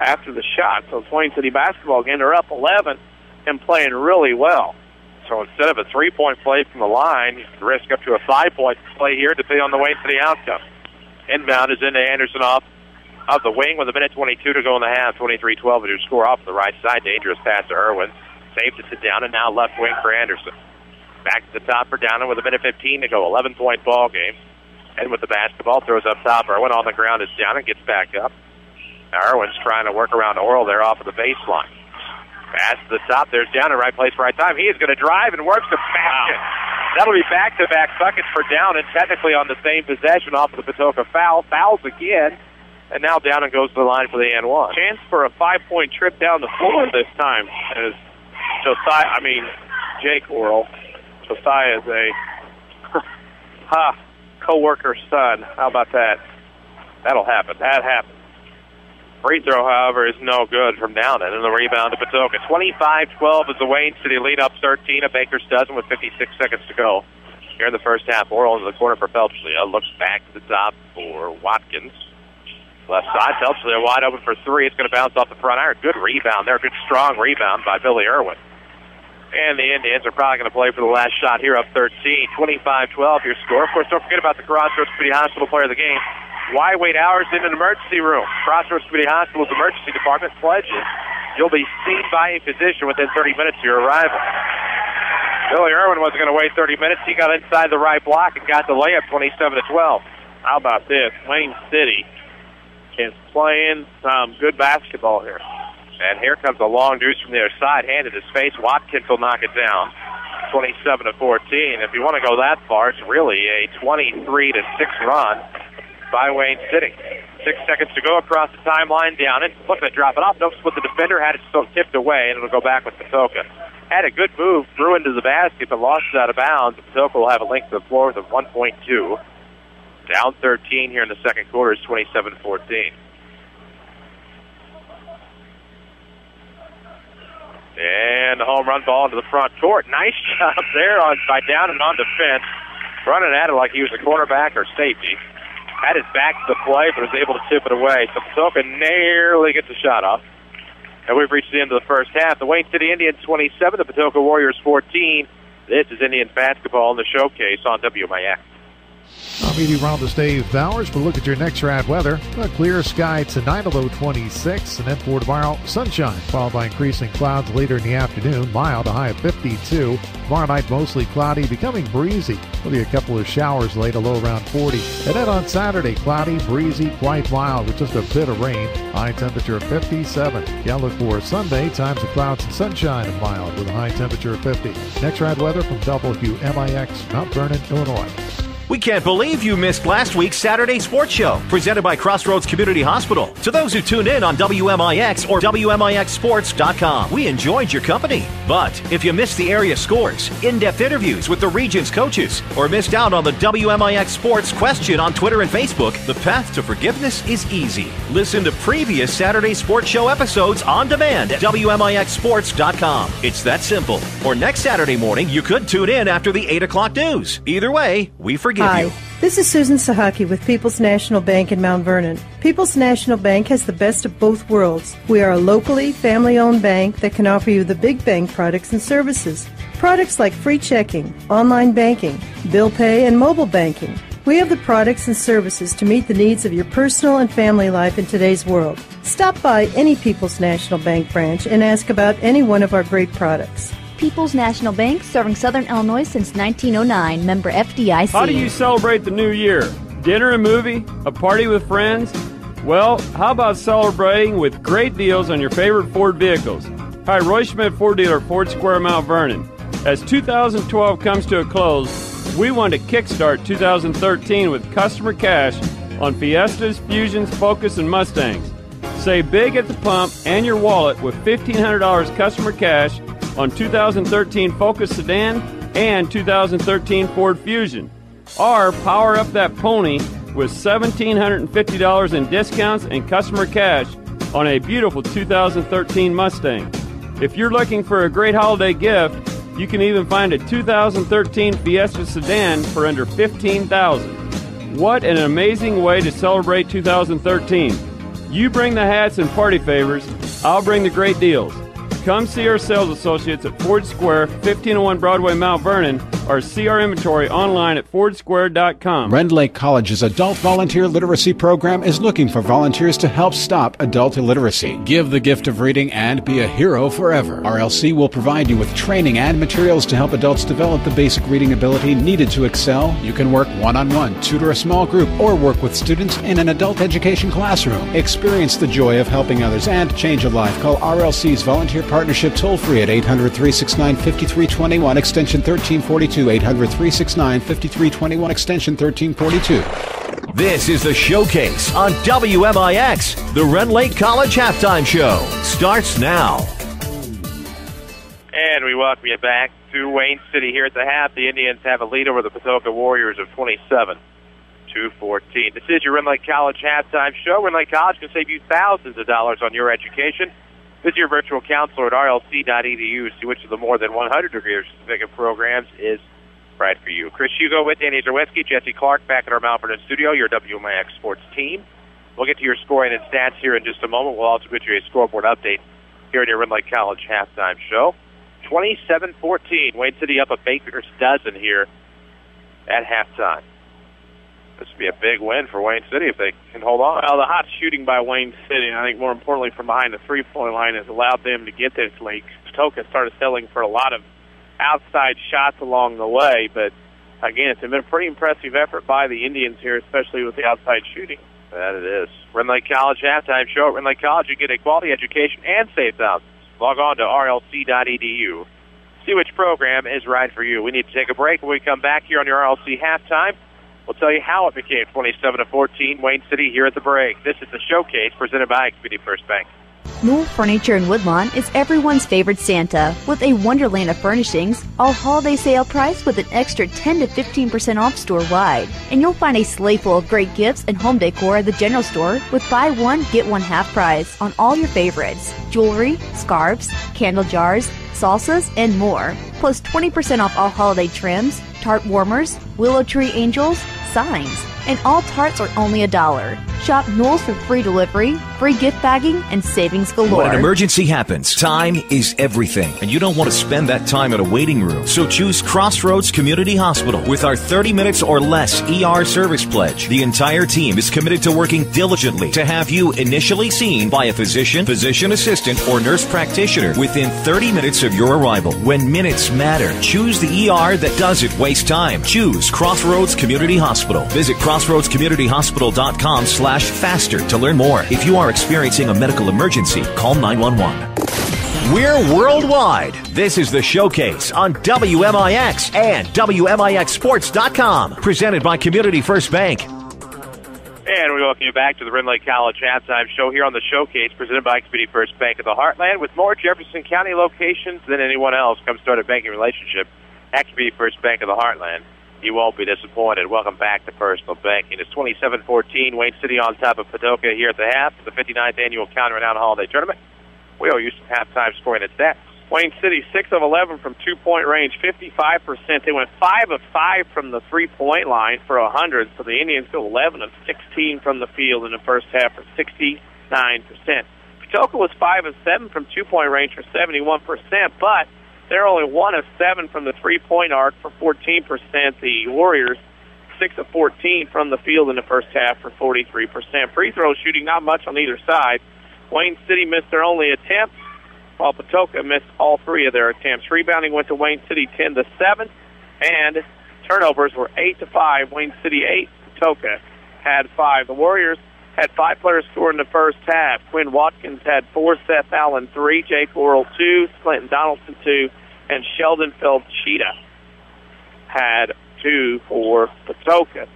after the shot. So it's Wayne City basketball again. They're up 11 and playing really well. So instead of a 3-point play from the line, you can risk up to a 5-point play here depending on the Wayne City outcome. Inbound is into Anderson off of the wing with 1:22 to go in the half. 23-12 is your score off the right side. Dangerous pass to Irwin. Saved it to Downen. Now left wing for Anderson. Back to the top for Downen with 1:15 to go. 11-point ball game. And with the basketball, throws up top. Irwin on the ground as Downen gets back up. Now Irwin's trying to work around Oral there off of the baseline. Pass to the top. There's Downen, right place, right time. He is going to drive and works the basket. Wow. That'll be back-to-back buckets for Downen, technically on the same possession off of the Patoka foul. Fouls again, and now Downen goes to the line for the and-one. Chance for a 5-point trip down the floor this time. As Jake Oral. Josiah is a co-worker's son. How about that? That'll happen. That happens. Free throw, however, is no good from Downen, and the rebound to Patoka. 25-12 is the Wayne City lead, up 13. A Baker's dozen with 56 seconds to go. Here in the first half, Oral into the corner for Felchlia. Looks back to the top for Watkins. Left side, Felchlia wide open for 3. It's going to bounce off the front iron. Good rebound there. Good strong rebound by Billy Irwin. And the Indians are probably going to play for the last shot here, up 13. 25-12 your score. Of course, don't forget about the Crossroads Community Hospital player of the game. Why wait hours in an emergency room? Crossroads Community Hospital's emergency department pledges you'll be seen by a physician within 30 minutes of your arrival. Billy Irwin wasn't going to wait 30 minutes. He got inside the right block and got the layup, 27-12. How about this? Wayne City is playing some good basketball here. And here comes a long deuce from the other side, handed his face. Watkins will knock it down, 27-14. If you want to go that far, it's really a 23-6 run by Wayne City. 6 seconds to go across the timeline. Down and looking to drop it off. Notice what the defender had it still tipped away, and it'll go back with Patoka. Had a good move, threw into the basket, but lost it out of bounds. Patoka will have a link to the floor with a 1.2. Down 13 here in the second quarter is 27-14. And the home run ball into the front court. Nice job there by Downen on defense. Running at it like he was a cornerback or safety. Had his back to the play, but was able to tip it away. So Patoka nearly gets a shot off. And we've reached the end of the first half. The Wayne City Indians 27, the Patoka Warriors 14. This is Indians basketball in the showcase on WMIX. I'm meteorologist Dave Bowers. But look at your next rad weather. A clear sky tonight, a low 26. And then for tomorrow, sunshine, followed by increasing clouds later in the afternoon. Mild, a high of 52. Tomorrow night, mostly cloudy, becoming breezy. There'll be a couple of showers late, a low around 40. And then on Saturday, cloudy, breezy, quite mild with just a bit of rain. High temperature of 57. Yeah, look for Sunday, times of clouds and sunshine and mild with a high temperature of 50. Next rad weather from WMIX, Mount Vernon, Illinois. We can't believe you missed last week's Saturday Sports Show, presented by Crossroads Community Hospital. To those who tuned in on WMIX or WMIXsports.com, we enjoyed your company. But if you missed the area scores, in-depth interviews with the region's coaches, or missed out on the WMIX Sports question on Twitter and Facebook, the path to forgiveness is easy. Listen to previous Saturday Sports Show episodes on demand at WMIXsports.com. It's that simple. Or next Saturday morning, you could tune in after the 8 o'clock news. Either way, we forgive Hi, you. this is Susan Sahaki with People's National Bank in Mount Vernon. People's National Bank has the best of both worlds. We are a locally, family-owned bank that can offer you the big bank products and services. Products like free checking, online banking, bill pay, and mobile banking. We have the products and services to meet the needs of your personal and family life in today's world. Stop by any People's National Bank branch and ask about any one of our great products. People's National Bank, serving Southern Illinois since 1909, member FDIC. How do you celebrate the new year? Dinner and movie? A party with friends? Well, how about celebrating with great deals on your favorite Ford vehicles? Hi, Roy Schmidt Ford dealer, Ford Square, Mount Vernon. As 2012 comes to a close, we want to kickstart 2013 with customer cash on Fiestas, Fusions, Focus, and Mustangs. Save big at the pump and your wallet with $1,500 customer cash on 2013 Focus Sedan and 2013 Ford Fusion. Or power up that pony with $1,750 in discounts and customer cash on a beautiful 2013 Mustang. If you're looking for a great holiday gift, you can even find a 2013 Fiesta Sedan for under $15,000. What an amazing way to celebrate 2013. You bring the hats and party favors, I'll bring the great deals. Come see our sales associates at Ford Square, 1501 Broadway, Mount Vernon, or see our inventory online at fordsquare.com. Rend Lake College's Adult Volunteer Literacy Program is looking for volunteers to help stop adult illiteracy. Give the gift of reading and be a hero forever. RLC will provide you with training and materials to help adults develop the basic reading ability needed to excel. You can work one-on-one, tutor a small group, or work with students in an adult education classroom. Experience the joy of helping others and change a life. Call RLC's Volunteer Partnership toll-free at 800-369-5321, extension 1342, 800-369-5321, extension 1342. This is the Showcase on WMIX. The Rend Lake College Halftime Show starts now. And we welcome you back to Wayne City here at the half. The Indians have a lead over the Patoka Warriors of 27-14. This is your Rend Lake College Halftime Show. Rend Lake College can save you thousands of dollars on your education. Visit your virtual counselor at rlc.edu. See which of the more than 100 degree certificate programs is right for you. Chris Hugo with Danny Czerwinski, Jesse Clark back at our Mount Vernon studio, your WMIX sports team. We'll get to your scoring and stats here in just a moment. We'll also get you a scoreboard update here at your Rend Lake College Halftime Show. 27-14, Wayne City up a baker's dozen here at halftime. This would be a big win for Wayne City if they can hold on. Well, the hot shooting by Wayne City, and I think more importantly from behind the three-point line, has allowed them to get this lead. Patoka started settling for a lot of outside shots along the way, but again, it's been a pretty impressive effort by the Indians here, especially with the outside shooting. That it is. Rend Lake College Halftime Show. At Rend Lake College, you get a quality education and save thousands. Log on to rlc.edu. See which program is right for you. We need to take a break. When we come back here on your RLC Halftime, we'll tell you how it became 27-14, Wayne City here at the break. This is the Showcase presented by Community First Bank. Newell Furniture in Woodlawn is everyone's favorite Santa. With a wonderland of furnishings, all holiday sale price with an extra 10 to 15% off store-wide. And you'll find a sleigh full of great gifts and home decor at the general store with buy one, get one half price on all your favorites. Jewelry, scarves, candle jars, salsas, and more. Plus 20% off all holiday trims, tart warmers, willow tree angels, signs. And all tarts are only $1. Shop Newell's for free delivery, free gift bagging, and savings galore. When an emergency happens, time is everything, and you don't want to spend that time in a waiting room. So choose Crossroads Community Hospital with our 30 minutes or less ER service pledge. The entire team is committed to working diligently to have you initially seen by a physician, physician assistant, or nurse practitioner within 30 minutes of your arrival. When minutes matter, choose the ER that doesn't waste time. Choose Crossroads Community Hospital. Visit crossroadscommunityhospital.com/faster to learn more. If you are experiencing a medical emergency, call 911. We're worldwide. This is the Showcase on WMIX and WMIXsports.com. Presented by Community First Bank. And we welcome you back to the Rend Lake College Halftime Show here on the Showcase presented by Community First Bank of the Heartland. With more Jefferson County locations than anyone else, come start a banking relationship at Community First Bank of the Heartland. You won't be disappointed. Welcome back to Personal Banking. It's 27-14, Wayne City on top of Patoka here at the half of the 59th Annual Conrad Allen Holiday Tournament. We owe you some halftime scoring at stats. Wayne City, 6 of 11 from two-point range, 55%. They went 5 of 5 from the three-point line for 100, so the Indians go 11 of 16 from the field in the first half for 69%. Patoka was 5 of 7 from two-point range for 71%, but they're only 1 of 7 from the three-point arc for 14%. The Warriors, 6 of 14 from the field in the first half for 43%. Free throw shooting, not much on either side. Wayne City missed their only attempt, while Patoka missed all 3 of their attempts. Rebounding went to Wayne City 10-7, and turnovers were 8-5. Wayne City 8, Patoka had 5. The Warriors had 5 players score in the first half. Quinn Watkins had 4, Seth Allen 3, Jake Laurel 2, Clinton Donaldson 2, and Sheldon Feldcheetah had 2 for Patoka.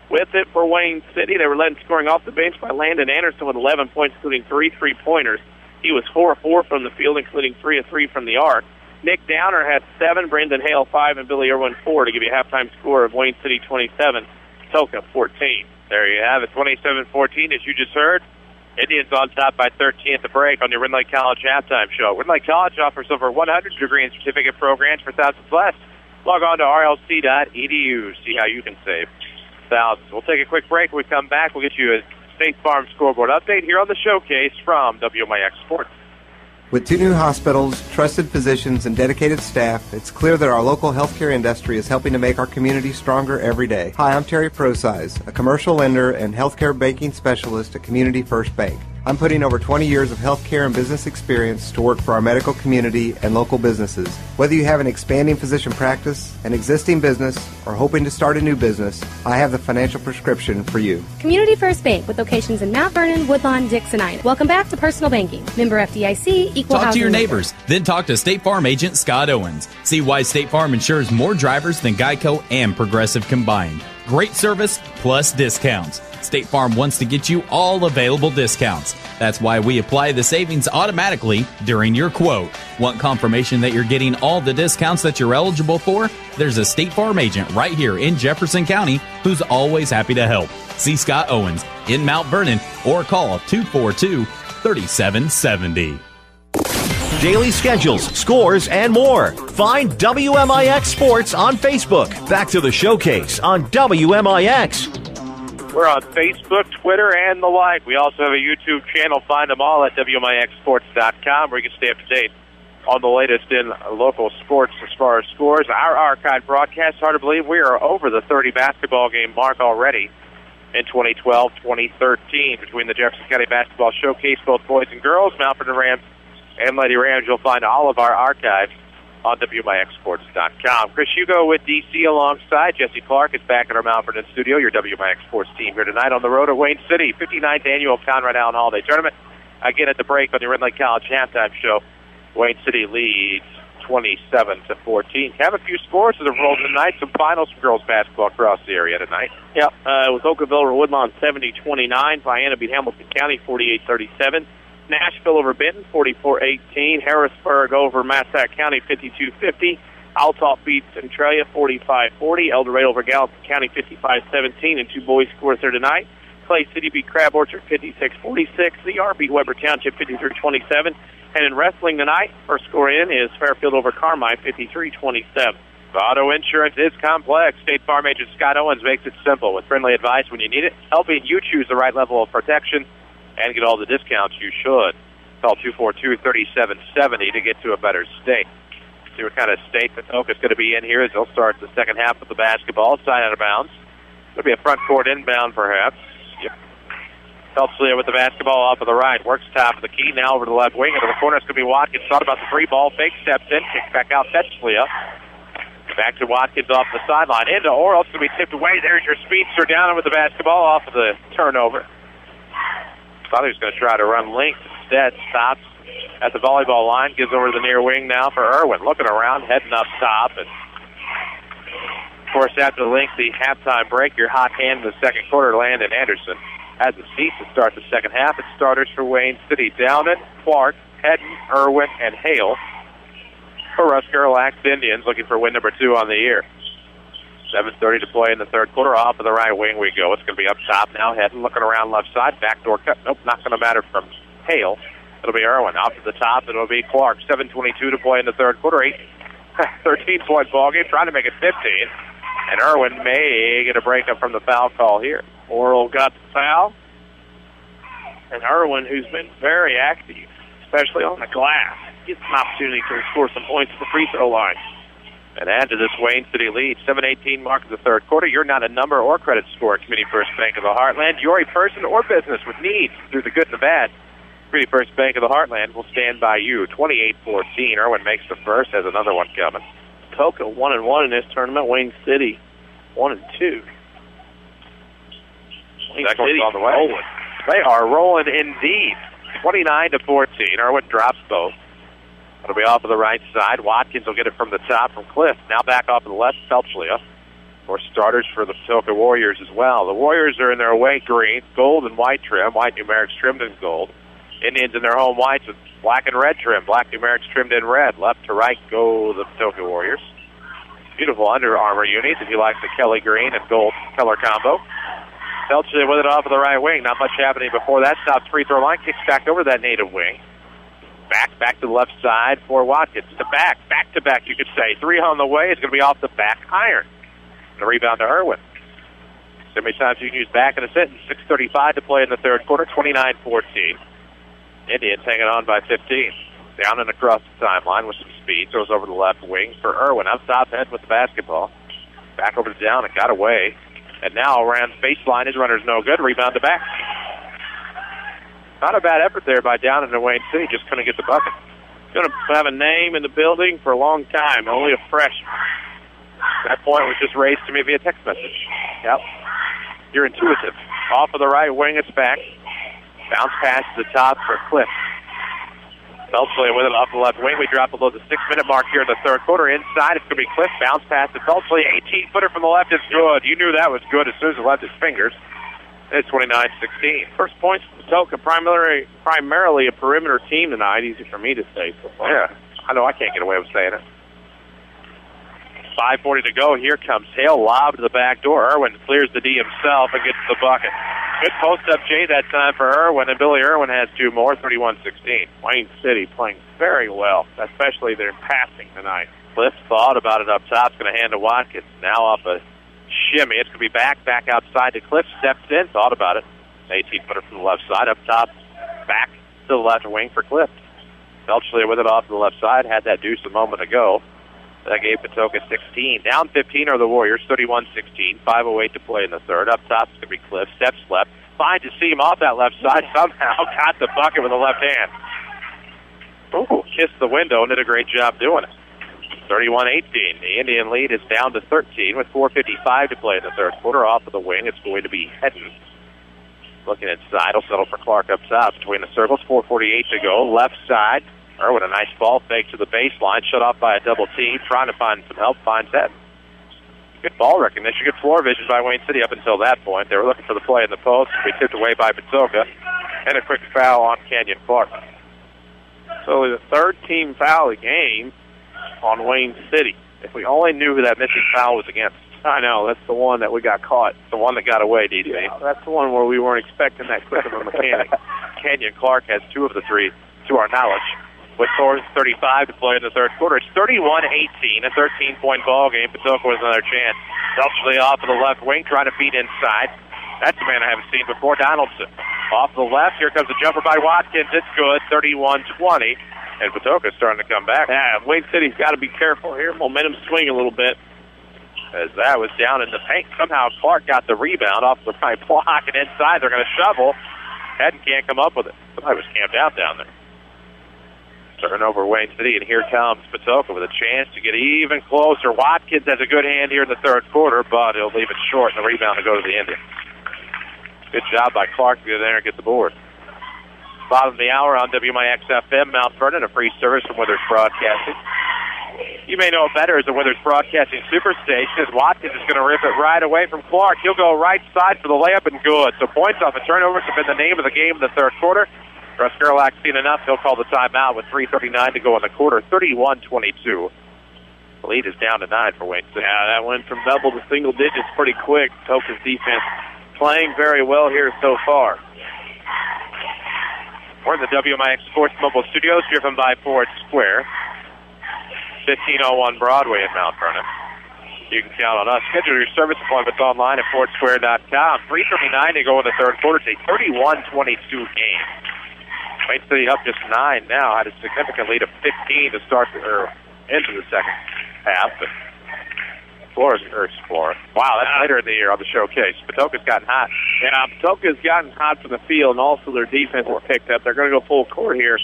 With it for Wayne City, they were led in scoring off the bench by Landon Anderson with 11 points, including 3 3-pointers. He was 4 of 4 from the field, including 3 of 3 from the arc. Nick Downer had 7, Brendan Hale 5, and Billy Irwin 4 to give you a halftime score of Wayne City 27, Patoka 14. There you have it, 27-14, as you just heard. Indians on top by 13 at the break on your Ridley College halftime show. Ridley College offers over 100 degree and certificate programs for thousands less. Log on to rlc.edu. See how you can save thousands. We'll take a quick break. When we come back, we'll get you a State Farm scoreboard update here on the Showcase from WMIX Sports. With 2 new hospitals, trusted physicians, and dedicated staff, it's clear that our local healthcare industry is helping to make our community stronger every day. Hi, I'm Terry Prosize, a commercial lender and healthcare banking specialist at Community First Bank. I'm putting over 20 years of healthcare and business experience to work for our medical community and local businesses. Whether you have an expanding physician practice, an existing business, or hoping to start a new business, I have the financial prescription for you. Community First Bank with locations in Mount Vernon, Woodlawn, Dixon, Ina. Welcome back to Personal Banking. Member FDIC, equal housing. Talk to your neighbors, then talk to State Farm agent Scott Owens. See why State Farm insures more drivers than Geico and Progressive combined. Great service plus discounts. State Farm wants to get you all available discounts. That's why we apply the savings automatically during your quote. Want confirmation that you're getting all the discounts that you're eligible for? There's a State Farm agent right here in Jefferson County who's always happy to help. See Scott Owens in Mount Vernon or call 242-3770. Daily schedules, scores, and more. Find WMIX Sports on Facebook. Back to the Showcase on WMIX. We're on Facebook, Twitter, and the like. We also have a YouTube channel. Find them all at WMIXsports.com, where you can stay up to date on the latest in local sports as far as scores. Our archive broadcast, hard to believe, we are over the 30 basketball game mark already in 2012-2013 between the Jefferson County Basketball Showcase, both boys and girls, Mount Vernon Rams and Lady Rams. You'll find all of our archives on WMIXsports.com. Chris Hugo with DC alongside Jesse Clark is back at our Mount Vernon studio. Your WMIX Sports team here tonight on the road at Wayne City, 59th annual Conrad Allen Holiday Tournament. Again at the break on the Ridley College halftime show. Wayne City leads 27-14. Have a few scores that have rolled tonight. Some finals for girls basketball across the area tonight. Yep, it was Oakville over Woodlawn 70-29. Vienna beat Hamilton County 48-37. Nashville over Benton, 44-18. Harrisburg over Massac County, 52-50. Altoff beats Centralia, 45-40. El Dorado over Gallatin County, 55-17. And 2 boys scores there tonight. Clay City beat Crab Orchard, 56-46. CR beat Weber Township, 53-27. And in wrestling tonight, first score in is Fairfield over Carmine, 53-27. Auto insurance is complex. State Farm agent Scott Owens makes it simple with friendly advice when you need it, helping you choose the right level of protection and get all the discounts you should. Call 242-3770 to get to a better state. See what kind of state Patoka's going to be in here as they'll start the second half of the basketball. Side out of bounds. It'll be a front court inbound, perhaps. Yep. Feldcheetah with the basketball off of the right. Works top of the key. Now over to the left wing. Into the corner. It's going to be Watkins. Thought about the free ball. Fake steps in. Kicks back out. Feldcheetah. Back to Watkins off the sideline. Into Orel. It's going to be tipped away. There's your speedster down with the basketball off of the turnover. Thought he was going to try to run length. Instead, stops at the volleyball line. Gives over to the near wing now for Irwin. Looking around, heading up top. And, of course, after the lengthy halftime break, your hot hand in the second quarter, Landon Anderson has a seat to start the second half. It's starters for Wayne City. Downen, Clark, Hedden, Irwin, and Hale for Rusker Lax Indians, looking for win number 2 on the year. 7:30 to play in the third quarter. Off of the right wing we go. It's going to be up top now. Hedden looking around left side. Backdoor cut. Nope, not going to matter from Hale. It'll be Irwin. Off to the top. It'll be Clark. 7:22 to play in the third quarter. 13-point ball game. Trying to make it 15. And Irwin may get a breakup from the foul call here. Orel got the foul. And Irwin, who's been very active, especially on the glass, gets an opportunity to score some points at the free throw line. And add to this Wayne City lead. 7:18 mark of the third quarter. You're not a number or credit score at Community First Bank of the Heartland. You're a person or business with needs through the good and the bad. Community First Bank of the Heartland will stand by you. 28-14. Irwin makes the first, has another one coming. Patoka 1-1 in this tournament. Wayne City 1-2. Wayne City's on the way. Rolling. They are rolling indeed. 29-14. Irwin drops both. It'll be off of the right side. Watkins will get it from the top from Cliff. Now back off to the left, Felchlia. More starters for the Patoka Warriors as well. The Warriors are in their away green, gold and white trim. White numerics trimmed in gold. Indians in their home whites with black and red trim. Black numerics trimmed in red. Left to right go the Patoka Warriors. Beautiful Under Armour unis if you like the Kelly green and gold color combo. Felchlia with it off of the right wing. Not much happening before that. Stops free throw line. Kicks back over that native wing. Back to the left side for Watkins. Back to back, you could say. Three on the way. It's going to be off the back iron. And a rebound to Irwin. So many times you can use back in a sentence. 6:35 to play in the third quarter. 29-14. Indians hanging on by 15. Down and across the timeline with some speed. Throws over the left wing for Irwin. Up top head with the basketball. Back over to Down and got away. And now around baseline, his runner's no good. Rebound to back. Not a bad effort there by Down in Wayne City. Just couldn't get the bucket. Going to have a name in the building for a long time. Only a freshman. That point was just raised to me via text message. Yep. You're intuitive. Off of the right wing, it's back. Bounce pass to the top for Cliff. Felchlia with it off the left wing. We drop below the 6-minute mark here in the third quarter. Inside, it's going to be Cliff. Bounce pass to Felchlia. 18-footer from the left is good. You knew that was good as soon as it left his fingers. It's 29-16. First points for Patoka, primarily a perimeter team tonight. Easy for me to say so far. Yeah, I know I can't get away with saying it. 5:40 to go. Here comes Hale. Lob to the back door. Irwin clears the D himself and gets the bucket. Good post-up J that time for Irwin, and Billy Irwin has two more, 31-16. Wayne City playing very well, especially their passing tonight. Cliff thought about it up top. It's going to hand to Watkins. Now off a shimmy. It's going to be back outside to Cliff. Steps in, thought about it. 18-footer from the left side. Up top, back to the left wing for Cliff. Felchlia with it off to the left side. Had that deuce a moment ago. That gave Patoka 16. Down 15 are the Warriors, 31-16. 5:08 to play in the third. Up top is going to be Cliff. Steps left. Finds a seam off that left side. Somehow got the bucket with the left hand. Ooh, kissed the window and did a great job doing it. 31-18. The Indian lead is down to 13 with 4:55 to play in the third quarter. Off of the wing, it's going to be Hedden. Looking inside, he'll settle for Clark up top between the circles. 4:48 to go. Left side. Irwin, a nice ball fake to the baseline. Shut off by a double team. Trying to find some help. Finds Hedden. Good ball recognition. Good floor vision by Wayne City up until that point. They were looking for the play in the post. Be tipped away by Patoka. And a quick foul on Kenyon Clark. So the third team foul of the game on Wayne City. If we only knew who that missing foul was against. I know, that's the one that we got caught. The one that got away, DC. Yeah, that's the one where we weren't expecting that quick of a mechanic. Kenyon Clark has two of the three, to our knowledge. With 4:35 to play in the third quarter. It's 31-18, a 13-point ball game. Patoka with another chance. Felchlia off of the left wing, trying to feed inside. That's a man I haven't seen before, Donaldson. Off the left, here comes a jumper by Watkins. It's good, 31-20. And Patoka's starting to come back. Yeah, Wayne City's got to be careful here. Momentum swing a little bit. As that was down in the paint. Somehow Clark got the rebound off the right block, and inside they're going to shovel. Hedden can't come up with it. Somebody was camped out down there. Turnover Wayne City, and here comes Patoka with a chance to get even closer. Watkins has a good hand here in the third quarter, but he'll leave it short, and the rebound to go to the Indians. Good job by Clark to get there and get the board. Bottom of the hour on WMIX FM, Mount Vernon, a free service from Withers Broadcasting. You may know it better as a Withers Broadcasting Superstation, as Watkins is going to rip it right away from Clark. He'll go right side for the layup and good. So points off of turnovers have been the name of the game in the third quarter. Russ Gerlach's seen enough. He'll call the timeout with 3:39 to go in the quarter. 31-22. The lead is down to 9 for Wayne City. Yeah, that went from double to single digits pretty quick. Patoka's defense playing very well here so far. We're in the WMIX Sports Mobile Studios, driven by Ford Square. 1501 Broadway in Mount Vernon. You can count on us. Schedule your service appointments online at FordSquare.com. 3:39 to go in the third quarter. It's a 31-22 game. Wayne City up just 9 now. Had a significant lead of 15 to start into the second. half. But Wow, that's later in the year on the showcase. Patoka's gotten hot. Yeah, Patoka's gotten hot from the field, and also their defense has picked up. They're going to go full court here.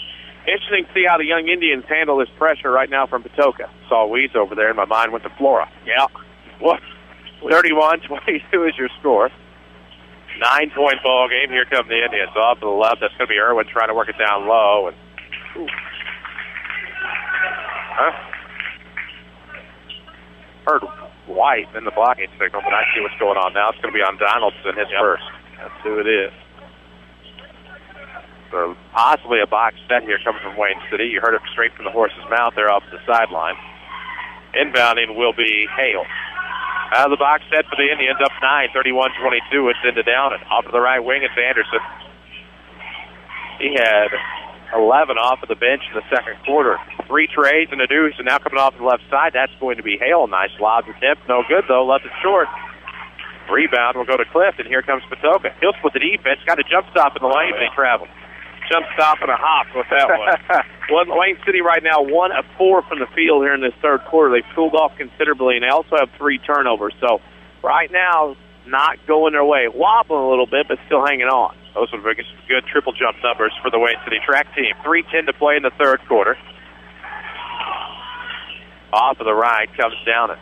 Interesting to see how the young Indians handle this pressure right now from Patoka. Saw Weeds over there, and my mind went to Flora. Yeah. What? 31-22 is your score. 9-point ball game. Here come the Indians. Off to the left. That's going to be Irwin trying to work it down low. And heard white in the blocking signal, but I see what's going on now. It's going to be on Donaldson, his first. That's who it is. So possibly a box set here coming from Wayne City. You heard it straight from the horse's mouth there off the sideline. Inbounding will be Hale. Out of the box set for the Indians, up 9, 31-22. It's into down and off to the right wing. It's Anderson. He had 11 off of the bench in the second quarter. 3 trades and a deuce, and now coming off the left side, that's going to be Hale. Nice lob attempt. No good, though. Left it short. Rebound will go to Clift, and here comes Patoka. He'll split the defense. Got a jump stop in the lane, and he traveled. Jump stop and a hop with that one. Wayne City right now 1 of 4 from the field here in this third quarter. They've cooled off considerably, and they also have 3 turnovers. So right now, not going their way. Wobbling a little bit, but still hanging on. Those were good triple jump numbers for the Wayne City track team. 3:10 to play in the third quarter. Off of the right comes down and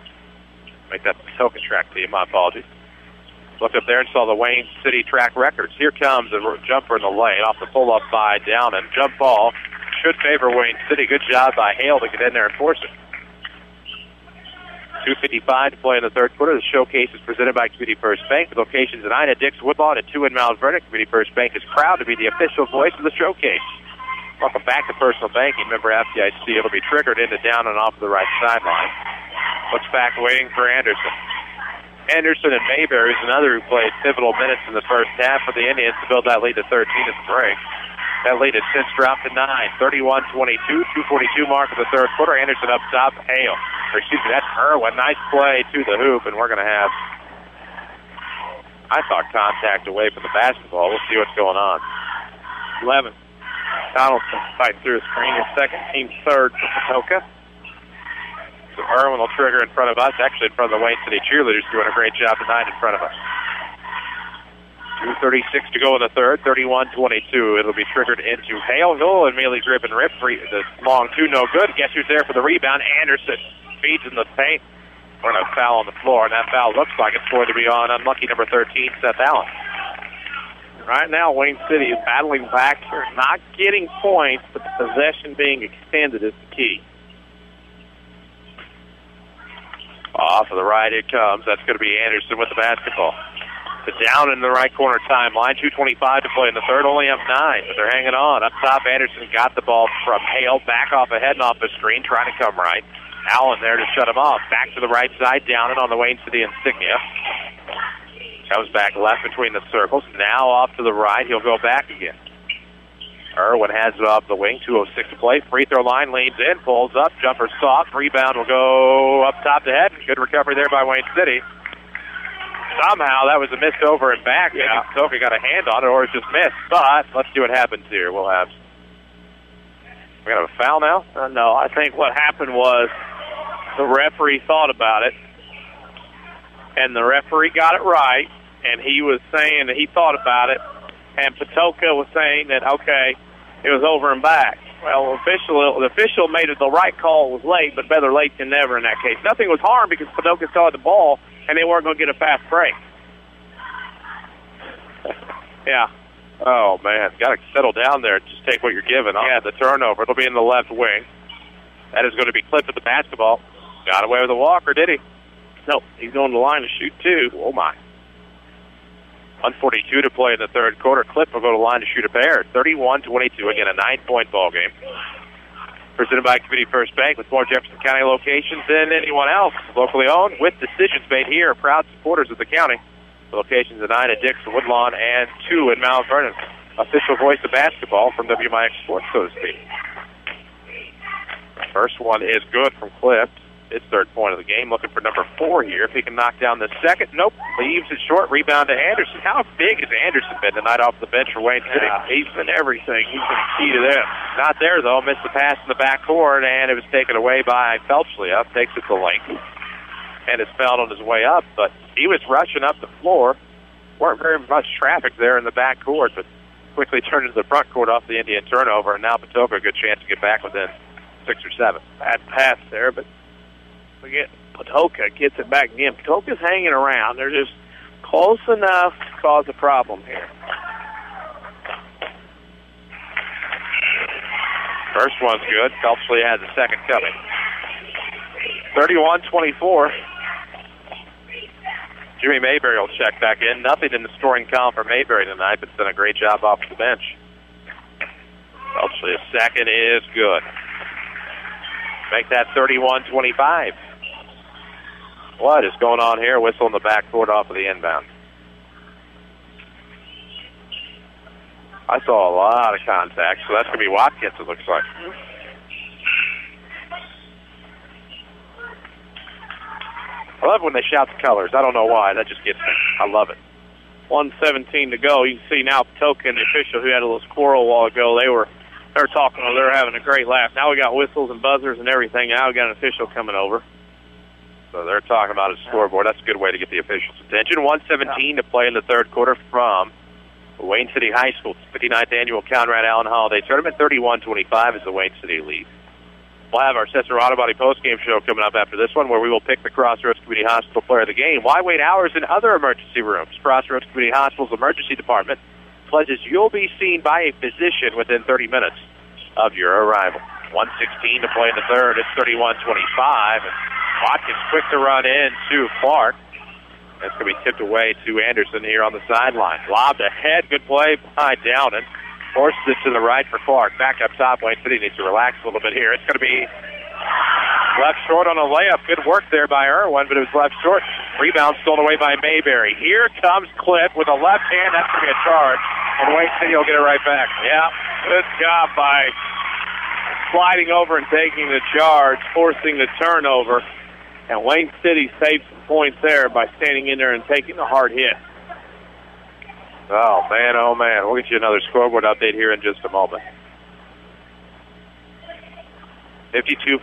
make that the Patoka track team. My apologies. Looked up there and saw the Wayne City track records. Here comes a jumper in the lane off the pull-up by down and jump ball. Should favor Wayne City. Good job by Hale to get in there and force it. 2:55 to play in the third quarter. The showcase is presented by Community First Bank with locations in Ina, Dix, Woodlawn, and 2 in Mount Vernon. Community First Bank is proud to be the official voice of the showcase. Welcome back to Personal Banking. Member FDIC. It'll be triggered into down and off of the right sideline. Looks back waiting for Anderson. Anderson and Mayberry is another who played pivotal minutes in the first half for the Indians to build that lead to 13 at the break. That lead has since dropped to 9. 31-22, 2:42 mark of the third quarter. Anderson up top. Hale. That's Irwin. Nice play to the hoop, and we're going to have, I thought, contact away from the basketball. We'll see what's going on. 11. Donaldson fighting through a screen. His second, team third for Patoka. So Irwin will trigger in front of us, actually in front of the Wayne City cheerleaders, doing a great job tonight in front of us. 2:36 to go in the third, 31-22. It'll be triggered into Hale. He'll immediately grip and rip. The long two, no good. Guess who's there for the rebound? Anderson feeds in the paint. We're going to foul on the floor, and that foul looks like it's going to be on unlucky number 13, Seth Allen. Right now, Wayne City is battling back here, not getting points, but the possession being extended is the key. Off of the right it comes. That's going to be Anderson with the basketball. To down in the right corner timeline. 2:25 to play in the third. Only up 9, but they're hanging on. Up top, Anderson got the ball from Hale. Back off ahead and off the screen, trying to come right. Allen there to shut him off. Back to the right side, down and on the Wayne City insignia. Comes back left between the circles. Now off to the right. He'll go back again. Irwin has it off the wing. 2:06 to play. Free throw line, leans in, pulls up. Jumper soft. Rebound will go up top to head. Good recovery there by Wayne City. Somehow that was a missed over and back. Yeah. Patoka got a hand on it, or it's just missed. But let's see what happens here. We got a foul now? No, I think what happened was the referee thought about it, and the referee got it right, and he was saying that he thought about it, and Patoka was saying that, okay, it was over and back. Well, the official made it the right call. It was late, but better late than never in that case. Nothing was harmed because Patoka still had the ball, and they weren't going to get a fast break. Yeah. Oh, man. Got to settle down there. Just take what you're given. Yeah, the turnover. It'll be in the left wing. That is going to be Cliff with the basketball. Got away with a walker, did he? Nope. He's going to the line to shoot, too. Oh, my. 1:42 to play in the third quarter. Cliff will go to the line to shoot a pair. 31-22. Again, a 9-point ball game. Presented by Community First Bank with more Jefferson County locations than anyone else. Locally owned with decisions made here. Proud supporters of the county. The locations in Ina, Dix, Woodlawn, and 2 in Mount Vernon. Official voice of basketball from WMIX Sports, so to speak. First one is good from Cliff. his third point of the game. Looking for number 4 here. If he can knock down the second. Nope. Leaves it short. Rebound to Anderson. How big has Anderson been tonight off the bench for Wayne City? Yeah, he's been everything. He's been key to this. Not there, though. Missed the pass in the backcourt, and it was taken away by Phelpsley. Takes it to length. And it's fouled on his way up, but he was rushing up the floor. Weren't very much traffic there in the backcourt, but quickly turned into the front court off the Indian turnover, and now Patoka a good chance to get back within 6 or 7. Bad pass there, but we get Patoka gets it back again. Patoka's hanging around. They're just close enough to cause a problem here. First one's good. Phelpsley has a second coming. 31-24. Jimmy Mayberry will check back in. Nothing in the scoring column for Mayberry tonight, but he's done a great job off the bench. Phelpsley, a second is good. Make that 31-25. What is going on here? Whistle in the backcourt off of the inbound. I saw a lot of contact, so that's going to be Watkins, it looks like. I love when they shout the colors. I don't know why. That just gets me. I love it. 1:17 to go. You can see now Patoka and the official who had a little squirrel a while ago, they were talking. They were having a great laugh. Now we got whistles and buzzers and everything. Now we got an official coming over. So they're talking about his scoreboard. That's a good way to get the officials' attention. 1:17 to play in the third quarter from Wayne City High School. 59th annual Conrad Allen Holiday Tournament. 31-25 is the Wayne City lead. We'll have our Sesser Auto Body postgame show coming up after this one, where we will pick the Crossroads Community Hospital player of the game. Why wait hours in other emergency rooms? Crossroads Community Hospital's emergency department pledges you'll be seen by a physician within 30 minutes of your arrival. 1:16 to play in the third. It's 31-25. And Watkins quick to run in to Clark. That's going to be tipped away to Anderson here on the sideline. Lobbed ahead. Good play by Dowden. Forces it to the right for Clark. Back up top. Wayne City needs to relax a little bit here. It's going to be left short on a layup. Good work there by Irwin, but it was left short. Rebound stolen away by Mayberry. Here comes Cliff with a left hand. That's going to be a charge. And Wayne City will get it right back. Yeah, good job by sliding over and taking the charge, forcing the turnover. And Wayne City saved some points there by standing in there and taking a hard hit. Oh, man, oh, man. We'll get you another scoreboard update here in just a moment. 52.8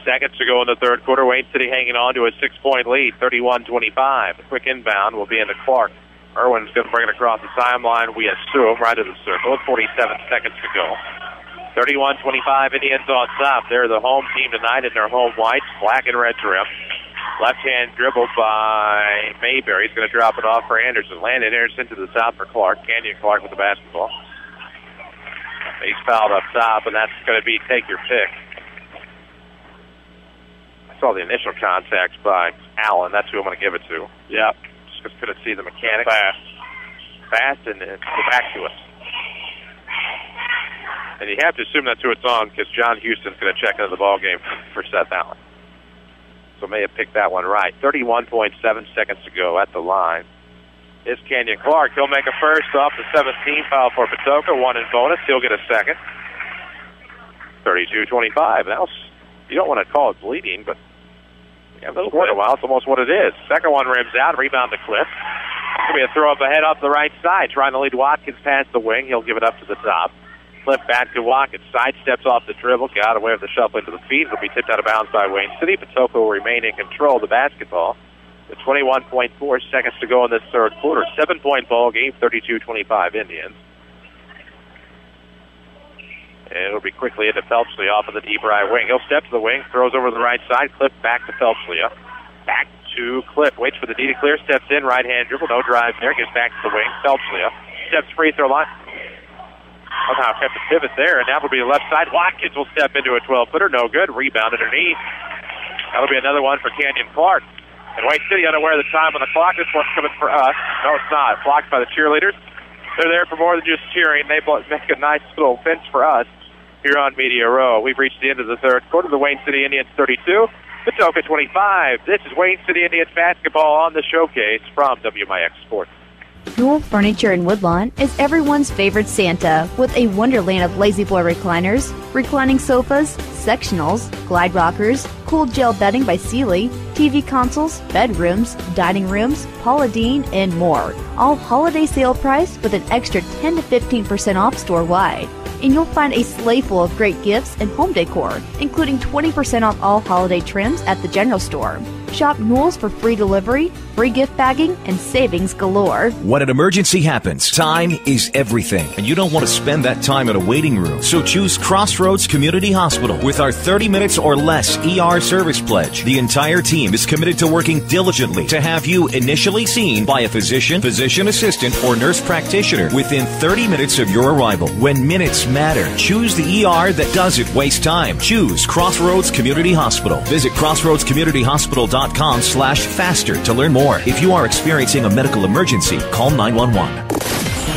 seconds to go in the third quarter. Wayne City hanging on to a 6-point lead, 31-25. A quick inbound will be into Clark. Irwin's going to bring it across the timeline, we assume, right to the circle with 47 seconds to go. 31-25, Indians on top. They're the home team tonight in their home whites, black and red trim. Left-hand dribble by Mayberry. He's going to drop it off for Anderson. Landon Anderson to the top for Clark. Canyon Clark with the basketball. He's fouled up top, and that's going to be take your pick. I saw the initial contacts by Allen. That's who I'm going to give it to. Yeah. Just couldn't see the mechanics. Fast, and then go back to us. And you have to assume that's who it's on because John Houston's going to check into the ball game for Seth Allen. So may have picked that one right. 31.7 seconds to go at the line. It's Canyon Clark. He'll make a first off the 17th foul for Patoka. One in bonus. He'll get a second. 32-25. Now, you don't want to call it bleeding, but you haven't scored in a while. It's almost what it is. Second one rims out. Rebound to Cliff. It's going to be a throw up ahead off the right side. Trying to lead Watkins past the wing. He'll give it up to the top. Cliff back to Watkins. Side steps off the dribble. Got away with the shuffle into the feet. It'll be tipped out of bounds by Wayne City. Patoka will remain in control of the basketball. The 21.4 seconds to go in this third quarter. 7-point ball game, 32-25 Indians. And it'll be quickly into Phelpsley off of the deep right wing. He'll step to the wing, throws over the right side. Cliff back to Phelpsley. Back to Cliff. Waits for the D to clear. Steps in. Right-hand dribble. No drive there. Gets back to the wing. Phelpsley steps free throw line. Somehow kept the pivot there, and that will be the left side. Watkins will step into a 12-footer. No good. Rebound underneath. That'll be another one for Canyon Clark. And Wayne City unaware of the time on the clock. This one's coming for us. No, it's not. Blocked by the cheerleaders. They're there for more than just cheering. They make a nice little fence for us here on Media Row. We've reached the end of the third quarter. The Wayne City Indians 32, Patoka 25. This is Wayne City Indians basketball on the showcase from WMIX Sports. Newell Furniture in Woodlawn is everyone's favorite Santa with a wonderland of lazy boy recliners, reclining sofas, sectionals, glide rockers, cool gel bedding by Sealy, TV consoles, bedrooms, dining rooms, Paula Deen, and more. All holiday sale price with an extra 10 to 15% off store-wide. And you'll find a sleigh full of great gifts and home decor, including 20% off all holiday trims at the general store. Shop Newell's for free delivery, free gift bagging, and savings galore. When an emergency happens, time is everything, and you don't want to spend that time in a waiting room. So choose Crossroads Community Hospital. With our 30 minutes or less ER service pledge, the entire team is committed to working diligently to have you initially seen by a physician, physician assistant, or nurse practitioner within 30 minutes of your arrival. When minutes matter, choose the ER that doesn't waste time. Choose Crossroads Community Hospital. Visit crossroadscommunityhospital.com/faster to learn more. If you are experiencing a medical emergency, call 911.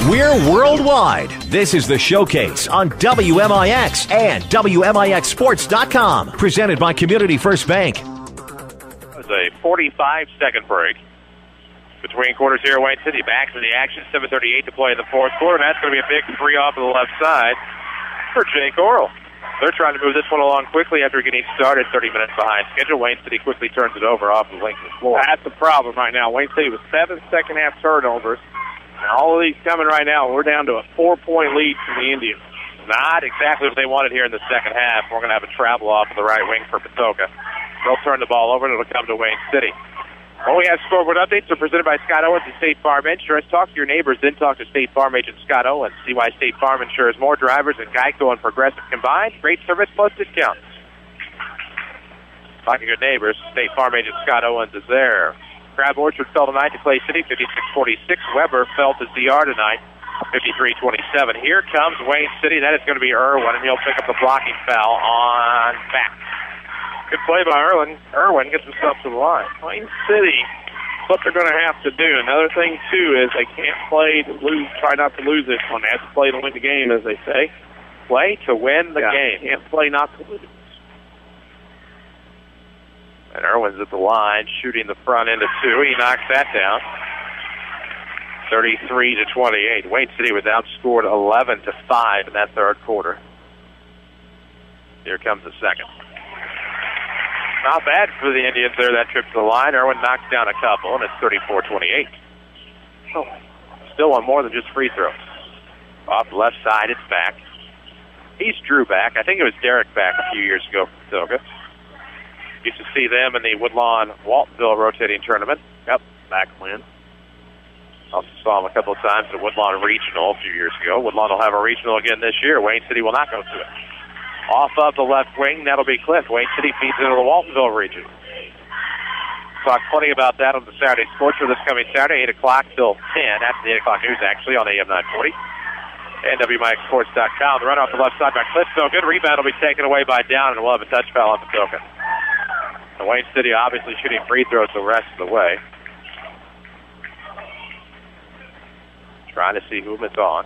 We're worldwide. This is the Showcase on WMIX and WMIXsports.com. Presented by Community First Bank. It was a 45-second break between quarters here at Wayne City. Back to the action, 7:38 to play in the fourth quarter, and that's going to be a big free off to the left side for Jake Orrell. They're trying to move this one along quickly after getting started 30 minutes behind schedule. Wayne City quickly turns it over off the length of the floor. That's the problem right now. Wayne City with 7 second-half turnovers. And all of these coming right now. We're down to a 4-point lead from the Indians. Not exactly what they wanted here in the second half. We're going to have a travel off of the right wing for Patoka. They'll turn the ball over, and it'll come to Wayne City. Well, we have scoreboard updates. They're presented by Scott Owens and State Farm Insurance. Talk to your neighbors, then talk to State Farm agent Scott Owens. See why State Farm insures more drivers than Geico and Progressive combined. Great service plus discounts. Talking to your neighbors, State Farm agent Scott Owens is there. Crab Orchard fell tonight to Clay City, 56-46. Weber fell to ZR tonight, 53-27. Here comes Wayne City. That is going to be Irwin, and he'll pick up the blocking foul on back. Good play by Irwin. Irwin gets himself to the line. Wayne City, what they're going to have to do. Another thing, too, is they can't play to lose, try not to lose this one. They have to play to win the game, as they say. Play to win the game. Can't play not to lose. And Irwin's at the line, shooting the front end of two. He knocks that down. 33-28. Wayne City was outscored 11-5 in that third quarter. Here comes the second. Not bad for the Indians there, that trip to the line. Irwin knocks down a couple, and it's 34-28. Oh, still on more than just free throws. Off the left side, it's back. He's Drew back. I think it was Derek back a few years ago for Patoka. Used to see them in the Woodlawn-Waltonville rotating tournament. Yep, back when. Also saw him a couple of times at Woodlawn Regional a few years ago. Woodlawn will have a regional again this year. Wayne City will not go to it. Off of the left wing, that'll be Cliff. Wayne City feeds into the Waltonville region. Talk plenty about that on the Saturday Sports for this coming Saturday, 8 o'clock till 10. That's the 8 o'clock news, actually, on AM 940. And WMIXsports.com. The run off the left side by Cliff. So good rebound will be taken away by Down, and we'll have a touch foul on Patoka. And Wayne City obviously shooting free throws the rest of the way. Trying to see whom it's on.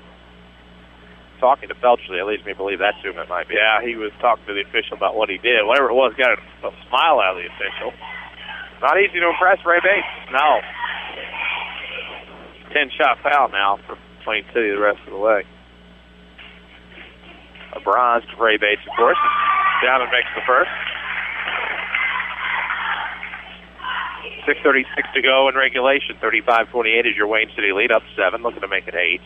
Talking to Felchley, at least me believe that's whom it might be. Yeah, he was talking to the official about what he did. Whatever it was, got a smile out of the official. Not easy to impress Ray Bates. No. 10-shot foul now for Wayne City the rest of the way. A bronzed Ray Bates, of course. Down and makes the first. 6:36 to go in regulation. 35-28 is your Wayne City lead, up 7, looking to make it 8.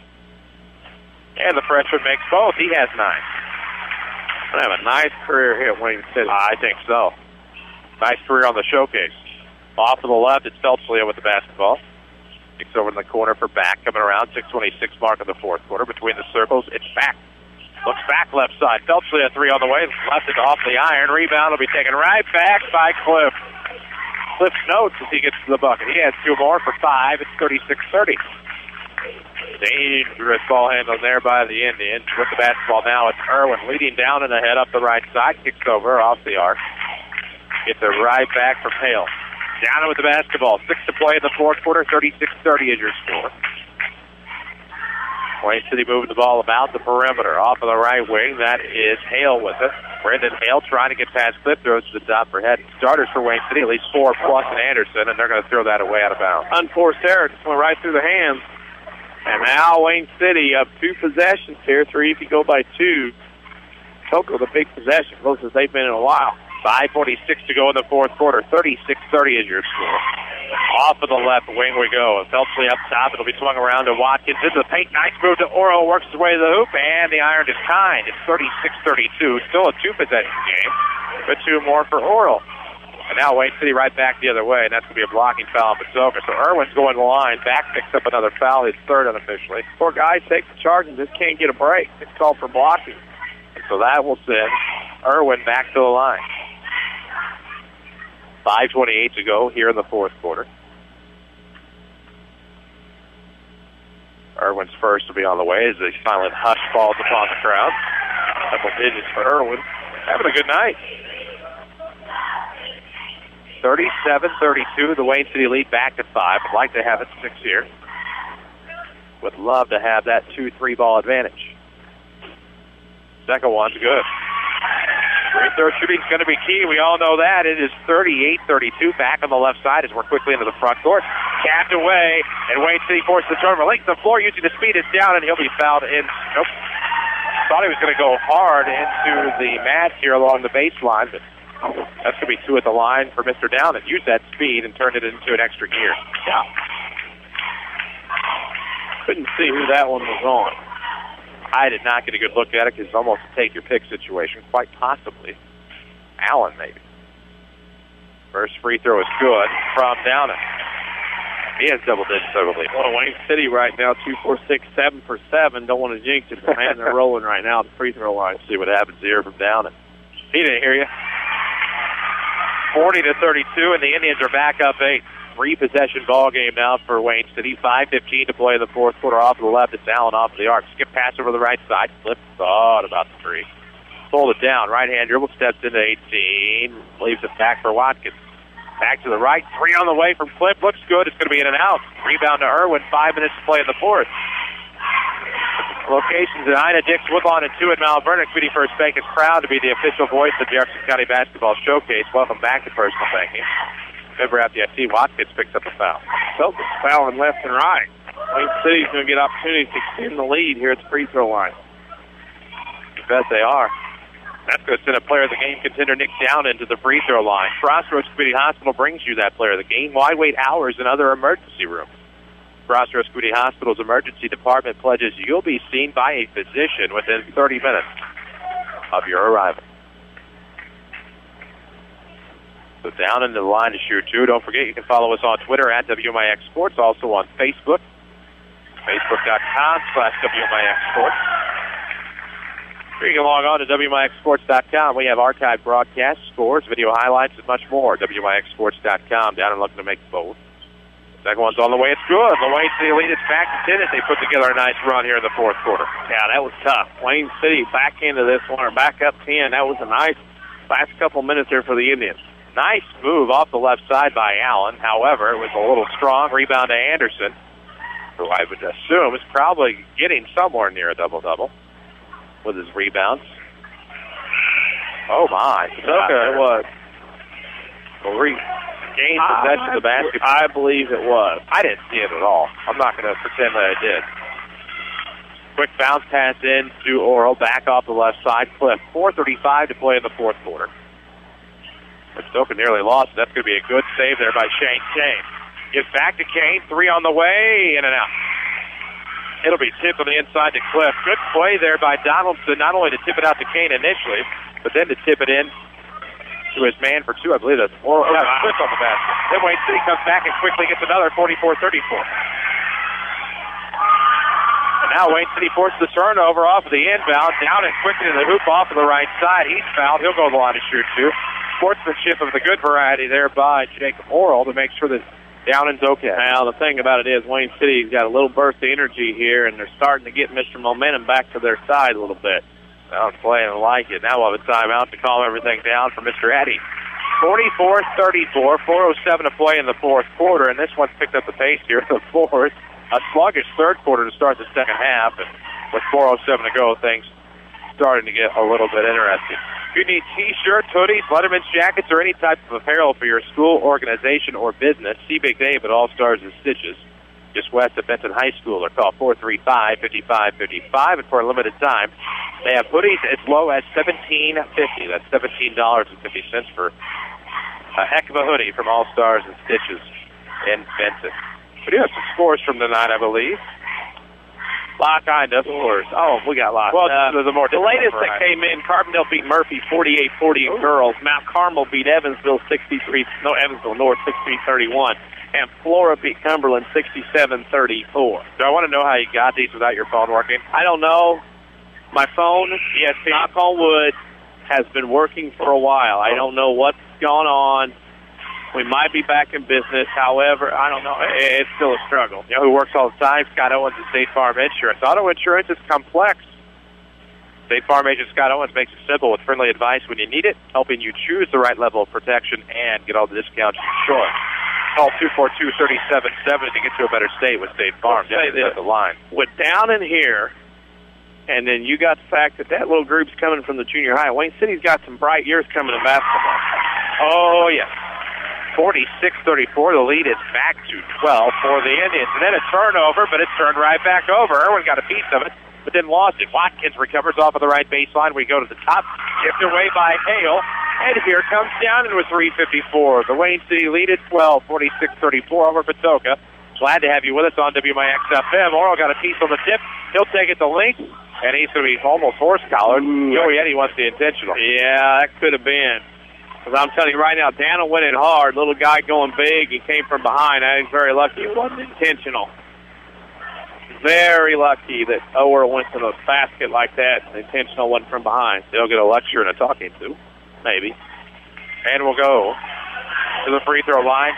And the freshman makes both. He has 9. Gonna have a nice career here at Wayne City. I think so. Nice career on the Showcase. Off to the left, it's Felchley with the basketball. Kicks over in the corner for back. Coming around, 6:26 mark of the fourth quarter. Between the circles, it's back. Looks back left side. Felchley a 3 on the way. Left it off the iron. Rebound will be taken right back by Cliff. Cliff notes as he gets to the bucket. He has 2 more for 5. It's 36-30. Dangerous ball handling there by the Indians. With the basketball now, it's Irwin leading down and ahead up the right side. Kicks over off the arc. Gets it right back for Hale. Down with the basketball. 6 to play in the fourth quarter. 36-30 is your score. Wayne City moving the ball about the perimeter. Off of the right wing, that is Hale with it. Brendan Hale trying to get past Cliff, throws to the top for head. Starters for Wayne City, at least 4+ in Anderson, and they're going to throw that away out of bounds. Unforced error, just went right through the hands. And now Wayne City up 2 possessions here, 3 if you go by 2. Patoka with a big possession, closest they've been in a while. 5:46 to go in the fourth quarter. 36-30 is your score. Off of the left wing we go. Felsley up top. It'll be swung around to Watkins into the paint. Nice move to Oro. Works his way to the hoop, and the iron is kind. It's 36-32. Still a two-possession game, but two more for Oro. And now Wayne City right back the other way, and that's going to be a blocking foul on Patoka. So Irwin's going to the line. Back picks up another foul, his third unofficially. Poor guys take the charge and just can't get a break. It's called for blocking. And so that will send Irwin back to the line. 5:28 to go here in the fourth quarter. Irwin's first will be on the way as the silent hush falls upon the crowd. Double digits for Irwin. Having a good night. 37-32, the Wayne City lead back to 5. I'd like to have it 6 here. Would love to have that 2-3 ball advantage. Second one's good. Free throw shooting is going to be key. We all know that. It is 38-32 back on the left side as we're quickly into the front court. Capped away, and Wayne City forces the turnover. Length of the floor using the speed is down, and he'll be fouled in. Nope. Thought he was going to go hard into the mat here along the baseline, but that's going to be two at the line for Mr. Down and use that speed and turn it into an extra gear. Yeah. Couldn't see who that one was on. I did not get a good look at it because it's almost a take-your-pick situation. Quite possibly Allen, maybe. First free throw is good from Downing. He has double digits, I believe. Well, Wayne City right now, 2, 4, 6, 7 for 7. Don't want to jinx it, but man, they're rolling right now at the free throw line. See what happens here from Downing. He didn't hear you. 40-32, and the Indians are back up 8. Three-possession ball game now for Wayne City. 5:15 to play in the fourth quarter. Off to the left, it's Allen off of the arc. Skip pass over the right side. Flip thought about the three. Pulled it down. Right-hand dribble, steps into 18. Leaves it back for Watkins. Back to the right. Three on the way from Flip. Looks good. It's going to be in and out. Rebound to Irwin. 5 minutes to play in the fourth. Locations at Ina, Dix, Woodlawn, and 2 at Mount Vernon. Community First Bank is proud to be the official voice of the Jefferson County Basketball Showcase. Welcome back to Personal Banking. Member FDIC, Watkins picks up a foul. Celtics fouling left and right. Wayne City's going to get opportunities to extend the lead here at the free throw line. You bet they are. That's going to send a player of the game contender Nick Down into the free throw line. Crossroads Community Hospital brings you that player of the game. Wide wait hours and other emergency rooms. Crossroads Community Hospital's emergency department pledges you'll be seen by a physician within 30 minutes of your arrival. So down into the line to shoot two. Don't forget, you can follow us on Twitter at WMIX Sports, also on Facebook, facebook.com/WMIX Sports. You can log on to WMIXsports.com. We have archived broadcasts, scores, video highlights, and much more. WMIXsports.com. Down and looking to make both. Second one's on the way. It's good. The Wayne City lead is back to 10 as they put together a nice run here in the fourth quarter. Yeah, that was tough. Wayne City back into this one, or back up 10. That was a nice last couple minutes there for the Indians. Nice move off the left side by Allen. However, it was a little strong. Rebound to Anderson, who I would assume is probably getting somewhere near a double-double with his rebounds. Oh, my. Okay, it was. Well, gained possession of the basketball. I believe it was. I didn't see it at all. I'm not going to pretend that I did. Quick bounce pass in to Oral. Back off the left side. Cliff. 4:35 to play in the fourth quarter. But Stoker nearly lost. That's going to be a good save there by Shane. Kane gives back to Kane. Three on the way. In and out. It'll be tipped on the inside to Cliff. Good play there by Donaldson, not only to tip it out to Kane initially, but then to tip it in to his man for two. I believe that's Cliff on the basket. Then Wayne City comes back and quickly gets another 44-34. And now Wayne City forces the turnover off of the inbound. Down and quickly to the hoop off of the right side. He's fouled. He'll go to the line to shoot two. Sportsmanship of the good variety there by Jacob Oral to make sure that Downing's okay. Now, the thing about it is Wayne City's got a little burst of energy here, and they're starting to get Mr. Momentum back to their side a little bit. I'm playing like it. Now we'll have a timeout to calm everything down for Mr. Addy. 44-34, 4:07 to play in the fourth quarter, and this one's picked up the pace here in the fourth. A sluggish third quarter to start the second half, and with 4:07 to go, things starting to get a little bit interesting. If you need T-shirts, hoodies, Letterman's jackets, or any type of apparel for your school, organization, or business, see Big Dave at All Stars and Stitches, just west of Benton High School, or call 435-5555, and for a limited time, They have hoodies as low as $17.50. That's $17.50 for a heck of a hoodie from All Stars and Stitches in Benton. We do have some scores from tonight, I believe. Lot kind of scores. Oh, we got lots. Well, the latest that came in, Carbondale beat Murphy 48-40 in girls. Mount Carmel beat Evansville Evansville North 63-31. And Flora beat Cumberland 67-34. So I want to know how you got these without your phone working. I don't know. My phone, yes, knock on wood, has been working for a while. I don't know what's gone on. We might be back in business. However, I don't know. It's still a struggle. You know who works all the time? Scott Owens at State Farm Insurance. Auto insurance is complex. State Farm agent Scott Owens makes it simple with friendly advice when you need it, helping you choose the right level of protection and get all the discounts you're sure. Call 242-3770 to get to a better state with State Farm. That's the line. With down in here, and then you got the fact that little group's coming from the junior high. Wayne City's got some bright years coming in basketball. Oh, yes. 46-34. The lead is back to 12 for the Indians. And then a turnover, but it's turned right back over. Irwin got a piece of it, but then lost it. Watkins recovers off of the right baseline. We go to the top. Tipped away by Hale. And here comes down with 3:54. The Wayne City lead at 12, 46-34 over Patoka. Glad to have you with us on WMIX FM. Oral got a piece on the tip. He'll take it to length, and he's going to be almost horse-collared. Joey Eddy wants the intentional. Yeah, that could have been. Because I'm telling you right now, Daniel went in hard. Little guy going big. He came from behind. I think very lucky. It wasn't intentional. Very lucky that Ower went to the basket like that. The intentional one from behind. They'll get a lecture and a talking to. Maybe. And we'll go to the free throw line.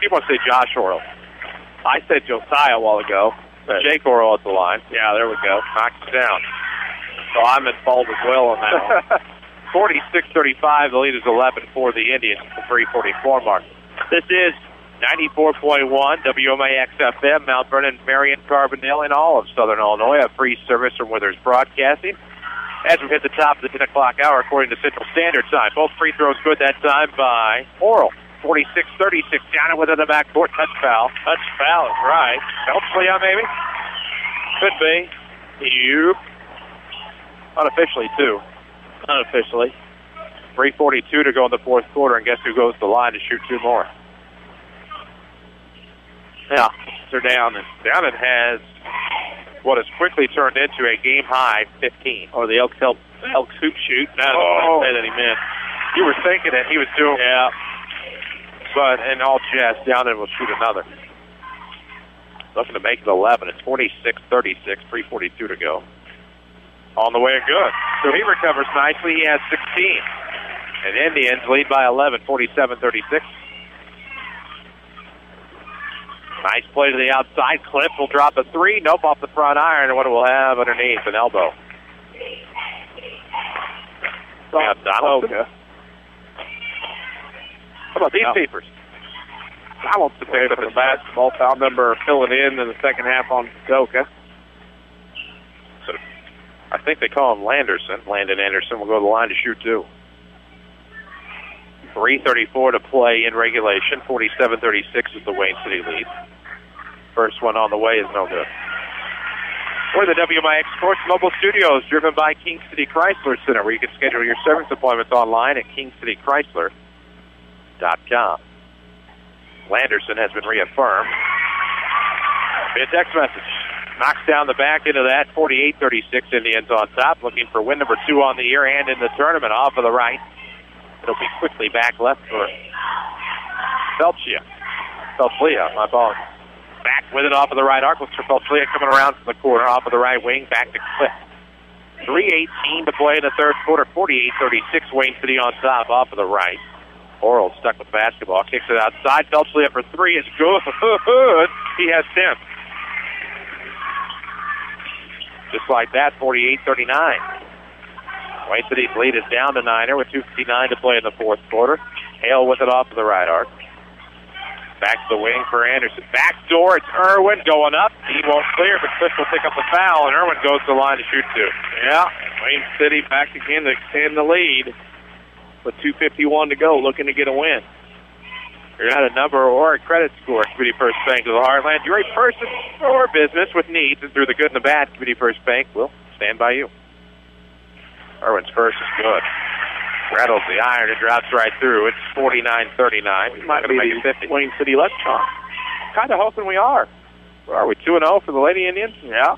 People say Josh Orrell. I said Josiah a while ago. Jake Orrell at the line. Yeah, there we go. Knocks it down. So I'm at fault as well on that one. 46-35. The lead is 11 for the Indians at the 3:44 mark. This is 94.1 WMIX FM, Mount Vernon, Marion, Carbondale, and all of Southern Illinois. A free service from Withers Broadcasting. As we hit the top of the 10 o'clock hour, according to Central Standard Time. Both free throws good that time by Orrell. 46-36, down and within the backcourt. Touch foul. Touch foul is right. Helpfully, maybe? Could be. You. Unofficially, too. Unofficially. 3:42 to go in the fourth quarter, and guess who goes to the line to shoot two more? Yeah, they're down. And Down has what has quickly turned into a game-high 15. Or the Elks hoop shoot. That's what I said that he meant. You were thinking that he was doing... Yeah. But in all jest, Down will shoot another. Looking to make it 11. It's 46-36, 3:42 to go. On the way and good. So he recovers nicely. He has 16. And Indians lead by 11, 47-36. Nice play to the outside. Cliff will drop a three. Nope, off the front iron. And what we'll have underneath, an elbow. Donaldson. How about these papers? Donaldson picked up the basketball. Foul number filling in the second half on Patoka. So I think they call him Landerson. Landon Anderson will go to the line to shoot two. 3:34 to play in regulation. 47-36 is the Wayne City lead. First one on the way is no good. We're the WMIX Sports Mobile Studios, driven by King City Chrysler Center, where you can schedule your service appointments online at kingcitychrysler.com. Landerson has been reaffirmed. A text message. Knocks down the back end of that. 48-36 Indians on top, looking for win number 2 on the year and in the tournament. Off of the right. It'll be quickly back left for Felchia, my apologies. Back with it off of the right arc. Looks for Felchia coming around from the corner off of the right wing. Back to Cliff. 3:18 to play in the third quarter. 48-36 Wayne City on top off of the right. Orrell stuck with basketball. Kicks it outside. Felchia for three. It's good. He has 10. Just like that, 48-39. Wayne City's lead is down to 9 with 2:59 to play in the fourth quarter. Hale with it off of the right arc. Back to the wing for Anderson. Back door, it's Irwin going up. He won't clear, but Cliff will pick up the foul, and Irwin goes to the line to shoot two. Yeah, Wayne City back again to extend the lead with 2:51 to go, looking to get a win. You're not a number or a credit score. Community First Bank of the Heartland. You're a person or business with needs, and through the good and the bad, Community First Bank will stand by you. Irwin's first is good. Rattles the iron and drops right through. It's 49-39. Might be make it 50. Wayne City Electron. Kind of hoping we are. Where are we, 2-0 for the Lady Indians? Yeah.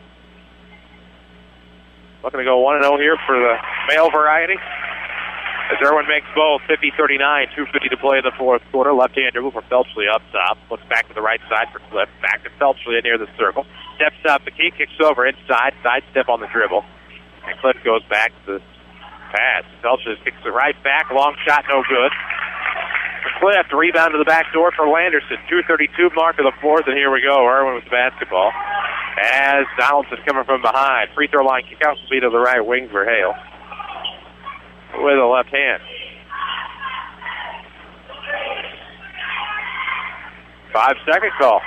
Looking to go 1-0 here for the male variety. As Irwin makes both, 50-39, 2:50 to play in the fourth quarter. Left-hand dribble for Felchley up top. Looks back to the right side for Cliff. Back to Felchley near the circle. Steps up the key, kicks over inside, side step on the dribble. And Cliff goes back to the pass. Felchley kicks it right back. Long shot, no good. For Cliff, the rebound to the back door for Landerson. 2:32 mark of the fourth, and here we go. Irwin with the basketball. As Donaldson coming from behind. Free throw line kick out will be to the right wing for Hale. With a left hand. 5-second call.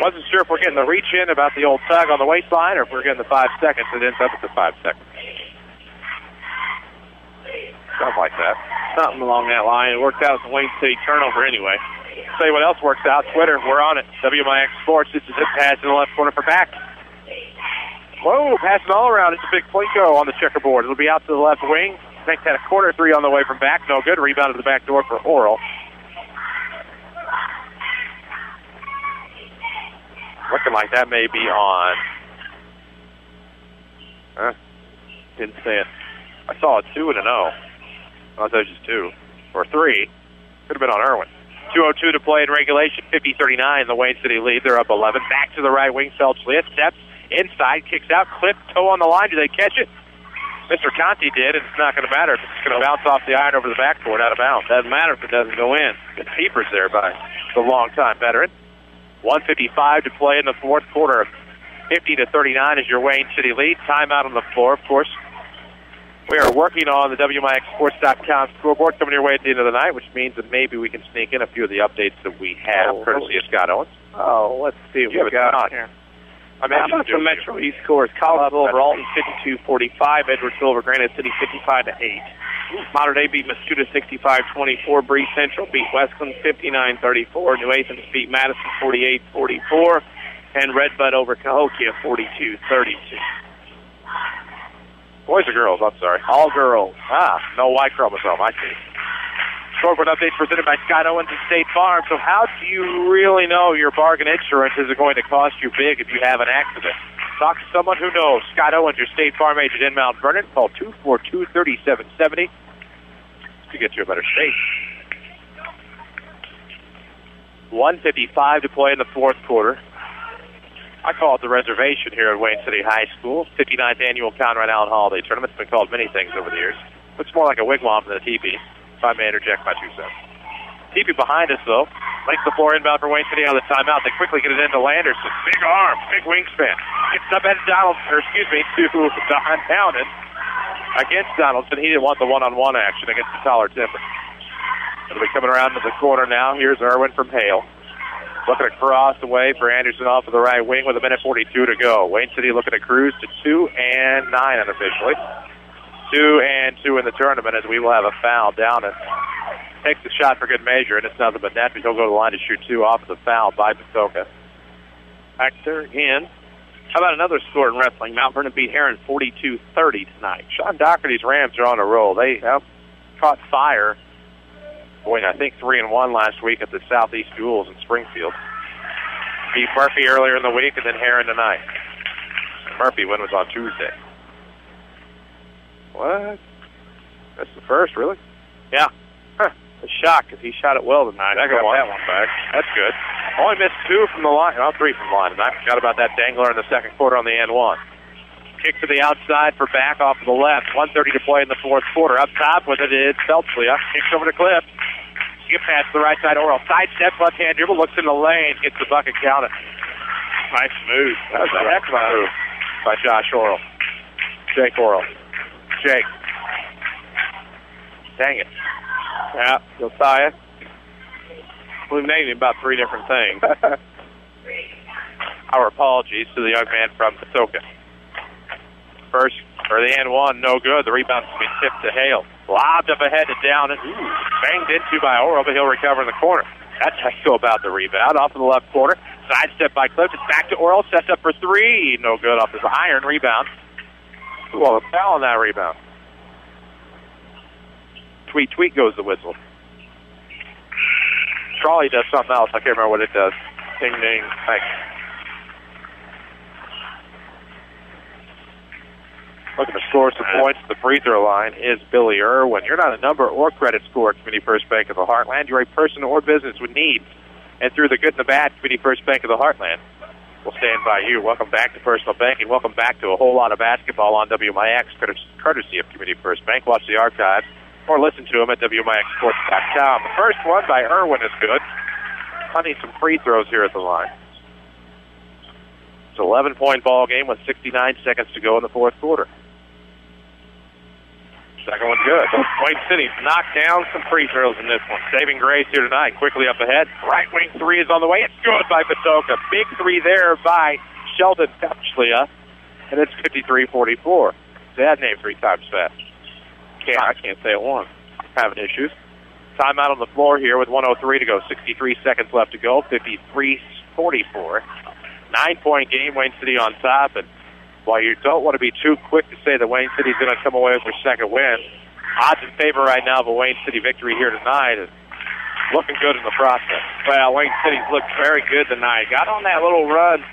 Wasn't sure if we're getting the reach in about the old tug on the waistline or if we're getting the 5 seconds. It ends up at the 5 seconds. Something like that. Something along that line. It worked out as a Wayne City turnover anyway. Tell you what else works out. Twitter, we're on it. WMIX Sports. It's a zip pass in the left corner for back. Whoa, passing all around. It's a big Plinko on the checkerboard. It'll be out to the left wing. Makes that a corner three on the way from back. No good. Rebound to the back door for Oral. Looking like that may be on. Didn't say it. I saw a 2 and a 0. I thought it was just 2. Or 3. Could have been on Irwin. 2:02 to play in regulation. 50-39. The Wayne City lead. They're up 11. Back to the right wing. Felchley steps inside. Kicks out. Clip. Toe on the line. Do they catch it? Mr. Conti did, and it's not going to matter. It's going to bounce off the iron over the backboard out of bounds. Doesn't matter if it doesn't go in. Good keepers there by the longtime veteran. 1:55 to play in the fourth quarter. 50-39 is your Wayne City lead. Timeout on the floor, of course. We are working on the WMIXSports.com scoreboard coming your way at the end of the night, which means that maybe we can sneak in a few of the updates that we have, courtesy of Scott Owens. Oh, let's see what we got here. How about the Metro East scores? Collinsville over Alton 52-45. Edwardsville over Granite City 55-8. Modern Day beat Mascoutah 65-24. Bree Central beat Westland 59-34. New Athens beat Madison 48-44. And Redbud over Cahokia 42-32. Boys or girls? I'm sorry. All girls. No Y chromosome. I see. Scoreboard updates presented by Scott Owens and State Farm. So how do you really know your bargain insurance isn't going to cost you big if you have an accident? Talk to someone who knows. Scott Owens, your State Farm agent in Mount Vernon. Call 242-3770 to get you a better state. 1:55 to play in the fourth quarter. I call it the reservation here at Wayne City High School. 59th annual Conrad Allen Holiday Tournament. It's been called many things over the years. Looks more like a wigwam than a teepee, if I may interject my 2 cents. Teepee behind us, though. Makes the floor inbound for Wayne City on the timeout. They quickly get it into Landerson. Big arm, big wingspan. Gets up at to Don Downen against Donaldson. He didn't want the one-on-one action against the taller timber. It'll be coming around to the corner now. Here's Irwin from Hale. Looking across the way for Anderson off of the right wing with 1:42 to go. Wayne City looking to cruise to 2-9 unofficially. 2-2 in the tournament as we will have a foul down and takes the shot for good measure, and it's nothing but net. He'll go to the line to shoot 2 off of the foul by Patoka. Back there again. How about another score in wrestling? Mount Vernon beat Heron 42-30 tonight. Sean Doherty's Rams are on a roll. They have caught fire. Boy, I think 3-1 last week at the Southeast Duels in Springfield. Beat Murphy earlier in the week and then Heron tonight. Murphy win was on Tuesday. What? That's the first, really? Yeah. A shock because he shot it well tonight. I got that one back. That's good. Only missed 2 from the line. Well, 3 from the line. And I forgot about that dangler in the second quarter on the N1. Kick to the outside for back off to the left. 1:30 to play in the fourth quarter. Up top with it is Felchley. Kicks over to Cliff. Skip pass to the right side. Oral side step, left hand dribble, looks in the lane, gets the bucket counted. Nice move. That was a heck of a move by Josh Oral. Jake Oral. Jake. Dang it. Yeah, Josiah. We've named him about 3 different things. Our apologies to the young man from Patoka. First, or the N1, no good. The rebound's been tipped to Hale. Lobbed up ahead to Down. Banged into by Oral, but he'll recover in the corner. That's how you go about the rebound. Off in the left corner. Side step by Cliff. It's back to Oral. Sets up for 3. No good off his iron rebound. Well, a foul on that rebound. Tweet, tweet goes the whistle. Trolley does something else. I can't remember what it does. Ding, ding. Thanks. Looking to score some points at the free throw line is Billy Irwin. You're not a number or credit score at Community First Bank of the Heartland. You're a person or business with needs. And through the good and the bad, Community First Bank of the Heartland will stand by you. Welcome back to Personal Banking. Welcome back to a whole lot of basketball on WMIX, courtesy of Community First Bank. Watch the archives or listen to them at WMIXsports.com. The first one by Irwin is good. I need some free throws here at the line. It's an 11-point ball game with 69 seconds to go in the fourth quarter. Second one's good. Wayne City knocked down some free throws in this one. Saving grace here tonight. Quickly up ahead. Right wing three is on the way. It's good by Patoka. Big three there by Sheldon Pepschlia. And it's 53-44. Dad named 3 times fast. I can't say it once. Having issues. Timeout on the floor here with 1:03 to go. 63 seconds left to go. 53-44. 9-point game. Wayne City on top. And while you don't want to be too quick to say that Wayne City's going to come away with their second win, odds in favor right now of a Wayne City victory here tonight is looking good in the process. Well, Wayne City's looked very good tonight. Got on that little run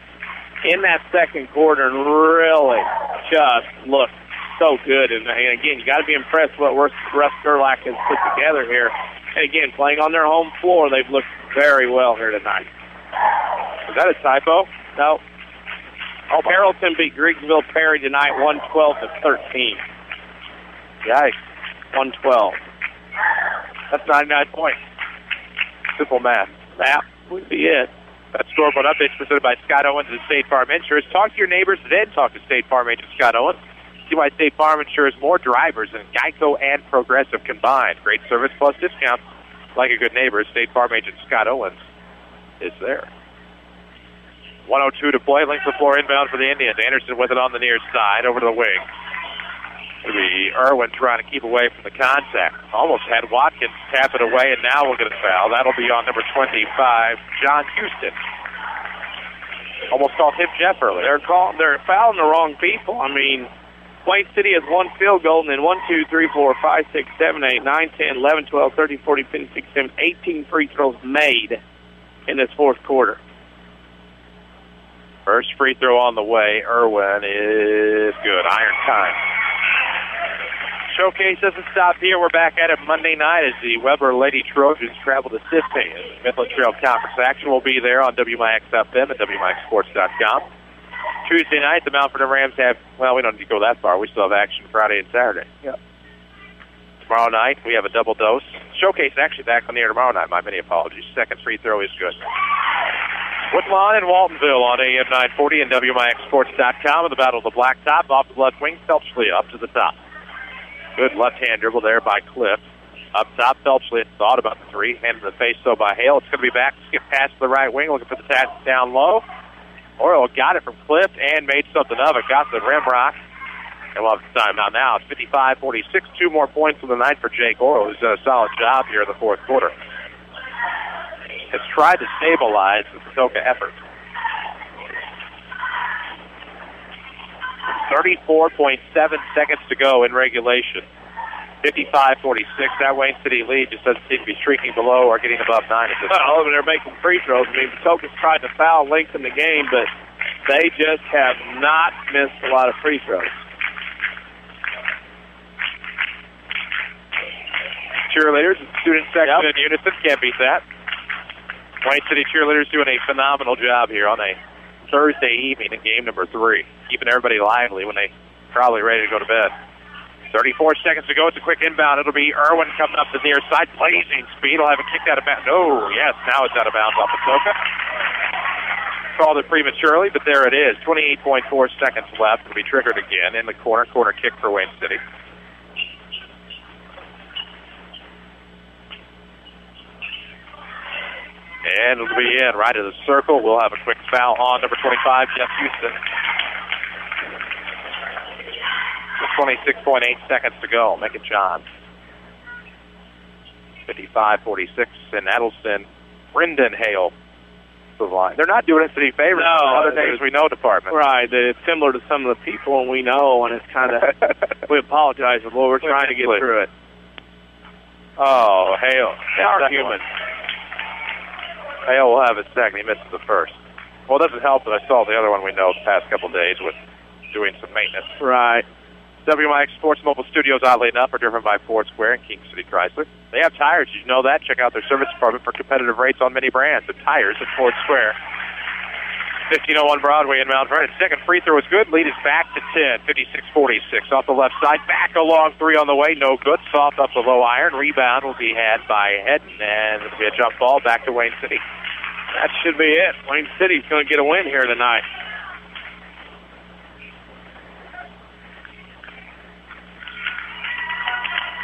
in that second quarter and really just looked so good. And again, you got to be impressed with what Russ Gerlach has put together here. And again, playing on their home floor, they've looked very well here tonight. Is that a typo? No. Carrollton beat Griggsville Perry tonight 112-13. Yikes. 112. That's 99 points. Simple math. That would be it. That scoreboard update presented by Scott Owens and State Farm Insurance. Talk to your neighbors today and talk to State Farm agent Scott Owens. See why State Farm insures more drivers than Geico and Progressive combined. Great service plus discounts. Like a good neighbor, State Farm agent Scott Owens is there. 1:02 to play. Length of the floor inbound for the Indians. Anderson with it on the near side over to the wing. It'll be Irwin trying to keep away from the contact. Almost had Watkins tap it away, and now we'll get a foul. That'll be on number 25, John Houston. Almost called him Jeff earlier. They're fouling the wrong people. I mean, Wayne City has 1 field goal, and then 1, 2, 3, 4, 5, 6, 7, 8, 9, 10, 11, 12, 13, 14, 15, 16, 18 free throws made in this fourth quarter. First free throw on the way. Irwin is good. Iron time. Showcase doesn't stop here. We're back at it Monday night as the Weber Lady Trojans travel to Sissy. Midland Trail Conference action will be there on WMIX FM and WMIXsports.com. Tuesday night, the Mount Vernon Rams have, well, we don't need to go that far. We still have action Friday and Saturday. Yep. Tomorrow night, we have a double dose. Showcase actually back on the air tomorrow night. My many apologies. Second free throw is good. Woodlawn and Waltonville on AM 940 and WMIXsports.com in the Battle of the Blacktop. Off the left wing, Phelpsley up to the top. Good left-hand dribble there by Cliff. Up top, Phelpsley thought about the three. Handed to the face, though, by Hale. It's going to be back, skip past the right wing, looking for the pass down low. Oriole got it from Cliff and made something of it. Got the rim rock. And we'll have the timeout now. It's 55-46. 2 more points for the night for Jake Oriole, who's done a solid job here in the fourth quarter. Has tried to stabilize the Patoka effort. 34.7 seconds to go in regulation. 55-46. That Wayne City lead just doesn't seem to be streaking below or getting above 9 at this point. Well, they're making free throws. I mean, Patoka's tried to foul length in the game, but they just have not missed a lot of free throws. Cheerleaders and student section in unison. Can't beat that. Wayne City cheerleaders doing a phenomenal job here on a Thursday evening in game number 3, keeping everybody lively when they probably ready to go to bed. 34 seconds to go. It's a quick inbound. It'll be Irwin coming up the near side, blazing speed. He'll have it kicked out of bounds. No, yes, now it's out of bounds off Patoka. Called it prematurely, but there it is. 28.4 seconds left. It'll be triggered again in the corner. Corner kick for Wayne City. And it'll be in right of the circle. We'll have a quick foul on number 25, Jeff Houston. With 26.8 seconds to go. Make it John. 55-46, and that'll send Brendan Hale to the line. They're not doing us any favors. No, other names we know department. Right. It's similar to some of the people we know, and it's kind of, we apologize, but we're trying to get through it. Oh, Hale. They are human. Hale will have his second. He misses the first. Well, it doesn't help that I saw the other one we know the past couple of days with doing some maintenance. Right. WMIX Sports Mobile Studios, oddly enough, are driven by Ford Square and King City Chrysler. They have tires. Did you know that? Check out their service department for competitive rates on many brands. The tires at Ford Square. 1501 Broadway in Mount Vernon. Second free throw is good. Lead is back to 10. 56-46 off the left side. Back a long three on the way. No good. Soft up the low iron. Rebound will be had by Hedden, and it'll be a jump ball back to Wayne City. That should be it. Wayne City's going to get a win here tonight.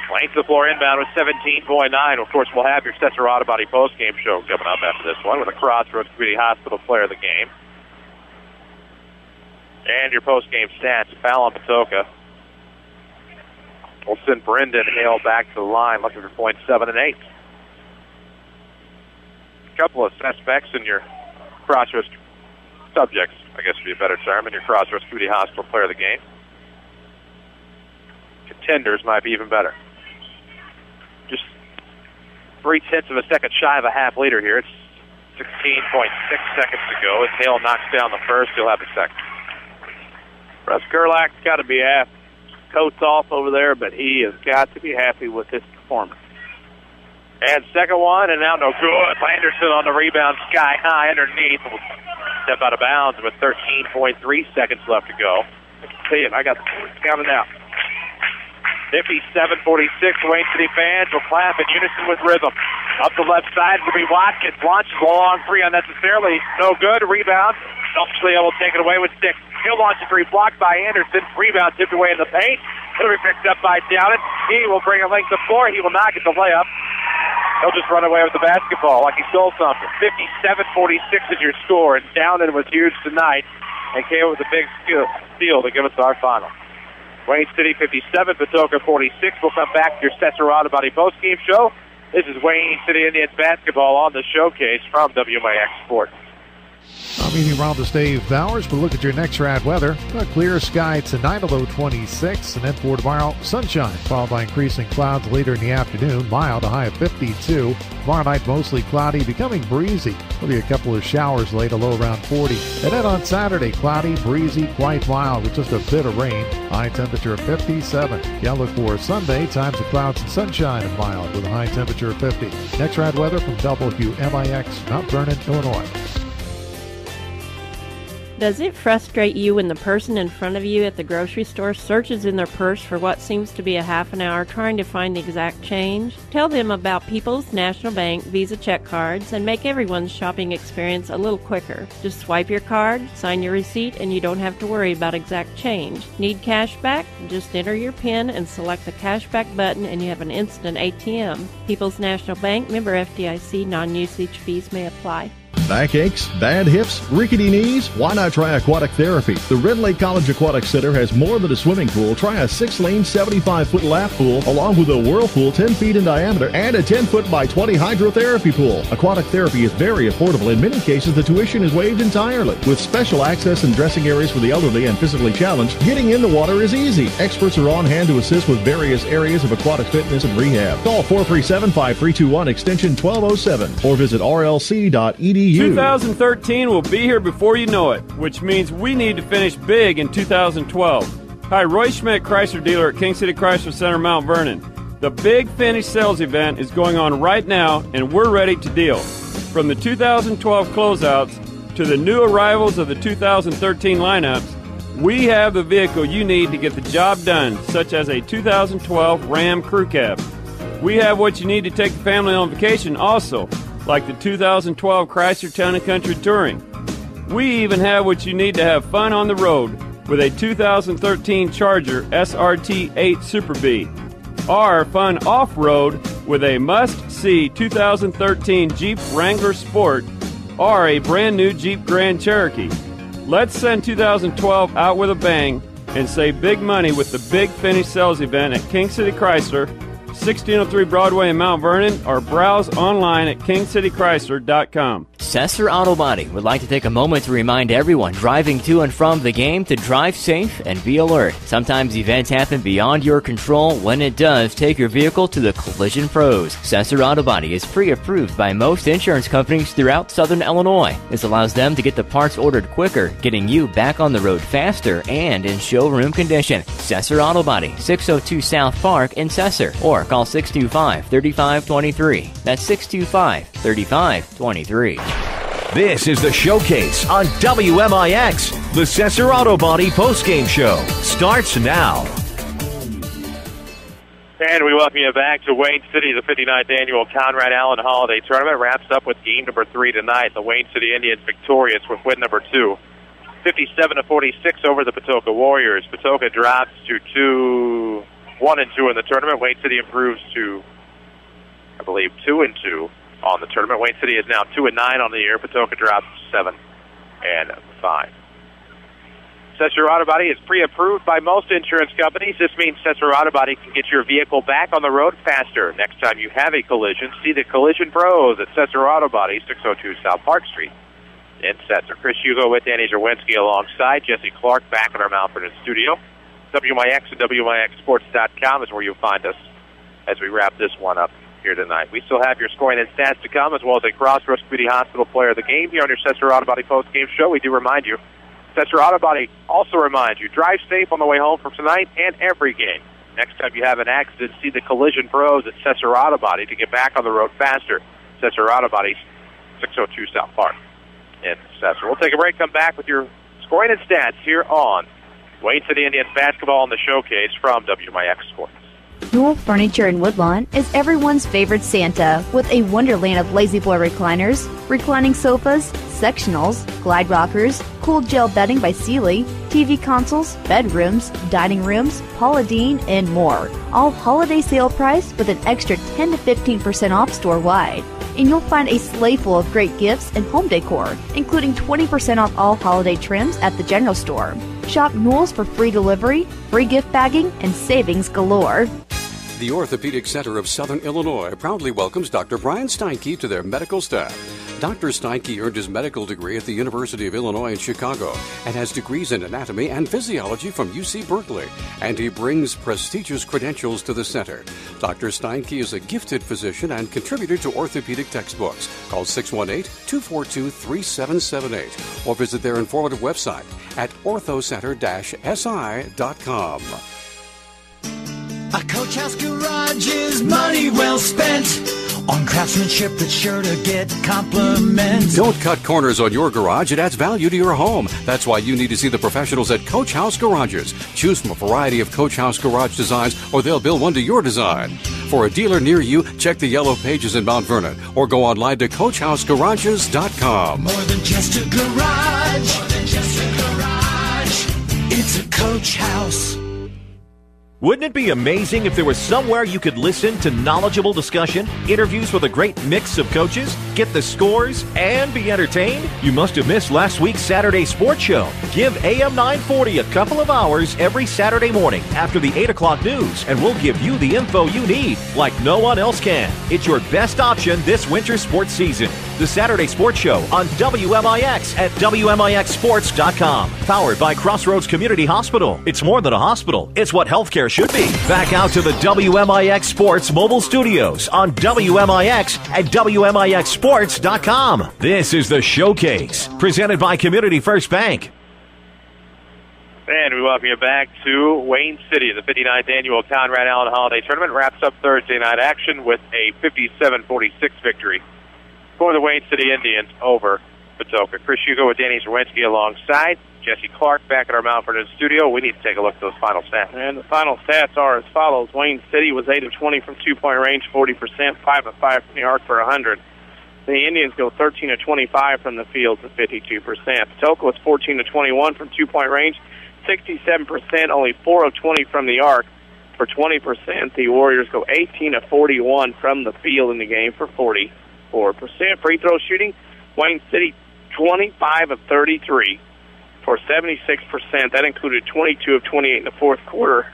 Wayne to the floor inbound with 17.9. Of course, we'll have your Sesser Auto Body postgame show coming up after this one with a Crossroads Community Hospital player of the game. And your postgame stats. Foul on Patoka. We'll send Brendan Hale back to the line looking for points 7 and 8. A couple of suspects in your Crossroads subjects, I guess would be a better term, in your Crossroads Community Hospital player of the game. Contenders might be even better. Just 0.3 of a second shy of a half leader here. It's 16.6 seconds to go. As Hale knocks down the first, he'll have the second. Russ Gerlach's got to be happy. Coat's off over there, but he has got to be happy with his performance. And second one, and now no good. Anderson on the rebound, sky high underneath. Will step out of bounds with 13.3 seconds left to go. I can see it. I got the counted out. 57-46. Wayne City fans will clap in unison with rhythm. Up the left side will be Watkins. Launches a long three unnecessarily. No good. Rebound. Selfishly able to take it away with 6. He'll launch a three blocked by Anderson. Rebound tipped away in the paint. It'll be picked up by Dowden. He will bring a length of 4. He will not get the layup. He'll just run away with the basketball like he stole something. 57-46 is your score, and Dowden was huge tonight and came with a big steal to give us our final. Wayne City 57, Patoka 46. We'll come back to your Sesser Auto Body postgame show. This is Wayne City Indians basketball on the showcase from WMIX Sports. I'm meeting around the Dave Bowers, but look at your next rad weather. A clear sky tonight, a low 26, and then for tomorrow, sunshine, followed by increasing clouds later in the afternoon, mild, a high of 52. Tomorrow night, mostly cloudy, becoming breezy. There'll be a couple of showers late, a low around 40. And then on Saturday, cloudy, breezy, quite mild, with just a bit of rain, high temperature of 57. Yeah, look for Sunday, times of clouds and sunshine and mild, with a high temperature of 50. Next rad weather from WMIX, Mount Vernon, Illinois. Does it frustrate you when the person in front of you at the grocery store searches in their purse for what seems to be a half an hour trying to find the exact change? Tell them about People's National Bank Visa check cards and make everyone's shopping experience a little quicker. Just swipe your card, sign your receipt, and you don't have to worry about exact change. Need cash back? Just enter your PIN and select the cashback button and you have an instant ATM. People's National Bank, member FDIC, non-usage fees may apply. Backaches, bad hips, rickety knees? Why not try aquatic therapy? The Red Lake College Aquatic Center has more than a swimming pool. Try a 6-lane, 75-foot lap pool, along with a whirlpool 10 feet in diameter and a 10-foot by 20 hydrotherapy pool. Aquatic therapy is very affordable. In many cases, the tuition is waived entirely. With special access and dressing areas for the elderly and physically challenged, getting in the water is easy. Experts are on hand to assist with various areas of aquatic fitness and rehab. Call 437-5321, extension 1207, or visit rlc.edu. 2013 will be here before you know it, which means we need to finish big in 2012. Hi, Roy Schmidt, Chrysler dealer at King City Chrysler Center, Mount Vernon. The Big Finish sales event is going on right now, and we're ready to deal. From the 2012 closeouts to the new arrivals of the 2013 lineups, we have the vehicle you need to get the job done, such as a 2012 Ram Crew Cab. We have what you need to take the family on vacation also, like the 2012 Chrysler Town & Country Touring. We even have what you need to have fun on the road with a 2013 Charger SRT 8 Super B, or fun off-road with a must-see 2013 Jeep Wrangler Sport or a brand-new Jeep Grand Cherokee. Let's send 2012 out with a bang and save big money with the Big Finish sales event at King City Chrysler, 1603 Broadway in Mount Vernon, or browse online at kingcitychrysler.com. Sesser Auto Body would like to take a moment to remind everyone driving to and from the game to drive safe and be alert. Sometimes events happen beyond your control. When it does, take your vehicle to the Collision Pros. Sesser Auto Body is pre-approved by most insurance companies throughout Southern Illinois. This allows them to get the parts ordered quicker, getting you back on the road faster and in showroom condition. Sesser Auto Body, 602 South Park in Sesser, or call 625-3523. That's 625-3523. This is the Showcase on WMIX. The Sesser Auto Body postgame show starts now. And we welcome you back to Wayne City. The 59th annual Conrad Allen Holiday Tournament wraps up with game number 3 tonight. The Wayne City Indians victorious with win number 2. 57-46 over the Patoka Warriors. Patoka drops to 1-2 in the tournament. Wayne City improves to, I believe, 2-2 on the tournament. Wayne City is now 2-9 on the year. Patoka drops 7-5. Sesser Auto Body is pre-approved by most insurance companies. This means Sesser Auto Body can get your vehicle back on the road faster. Next time you have a collision, see the Collision Pros at Sesser Auto Body, 602 South Park Street in Sesser. Chris Hugo with Danny Czerwinski alongside Jesse Clark back in our Mount Vernon studio. WMIX and WMIXsports.com is where you'll find us as we wrap this one up here tonight. We still have your scoring and stats to come, as well as a Crossroads Community Hospital player of the game here on your Sesser Auto Body post-game show. We do remind you, Sesser Auto Body also reminds you, drive safe on the way home from tonight and every game. Next time you have an accident, see the Collision Pros at Sesser Auto Body to get back on the road faster. Sesser Auto Body, 602 South Park in Sesser. We'll take a break, come back with your scoring and stats here on Wayne City Indians basketball in the Showcase from WMIX Sports. Newell Furniture in Woodlawn is everyone's favorite Santa with a wonderland of lazy boy recliners, reclining sofas, sectionals, glide rockers, cool gel bedding by Sealy, TV consoles, bedrooms, dining rooms, Paula Deen, and more. All holiday sale price with an extra 10 to 15% off store-wide. And you'll find a sleigh full of great gifts and home decor, including 20% off all holiday trims at the general store. Shop Newell's for free delivery, free gift bagging, and savings galore. The Orthopedic Center of Southern Illinois proudly welcomes Dr. Brian Steinke to their medical staff. Dr. Steinke earned his medical degree at the University of Illinois in Chicago and has degrees in anatomy and physiology from UC Berkeley, and he brings prestigious credentials to the center. Dr. Steinke is a gifted physician and contributor to orthopedic textbooks. Call 618-242-3778 or visit their informative website at orthocenter-si.com. A Coach House Garage is money well spent on craftsmanship that's sure to get compliments. Don't cut corners on your garage. It adds value to your home. That's why you need to see the professionals at Coach House Garages. Choose from a variety of Coach House Garage designs, or they'll build one to your design. For a dealer near you, check the yellow pages in Mount Vernon or go online to CoachHouseGarages.com. More than just a garage. More than just a garage. It's a Coach House. Wouldn't it be amazing if there was somewhere you could listen to knowledgeable discussion, interviews with a great mix of coaches, get the scores, and be entertained? You must have missed last week's Saturday Sports Show. Give AM 940 a couple of hours every Saturday morning after the 8 o'clock news, and we'll give you the info you need like no one else can. It's your best option this winter sports season. The Saturday Sports Show on WMIX at WMIXsports.com. Powered by Crossroads Community Hospital. It's more than a hospital. It's what healthcare should be. Back out to the WMIX Sports mobile studios on WMIX at WMIXsports.com. This is the Showcase, presented by Community First Bank. And we welcome you back to Wayne City. The 59th annual Conrad Allen Holiday Tournament wraps up Thursday night action with a 57-46 victory for the Wayne City Indians over Patoka. Chris Hugo with Danny Czerwinski alongside Jesse Clark back at our Mount Vernon studio. We need to take a look at those final stats. And the final stats are as follows. Wayne City was 8 of 20 from two-point range, 40%, 5 of 5 from the arc for 100. The Indians go 13 of 25 from the field to 52%. Patoka was 14 of 21 from two-point range, 67%, only 4 of 20 from the arc for 20%. The Warriors go 18 of 41 from the field in the game for 44%. Free throw shooting, Wayne City 25 of 33 for 76%. That included 22 of 28 in the fourth quarter.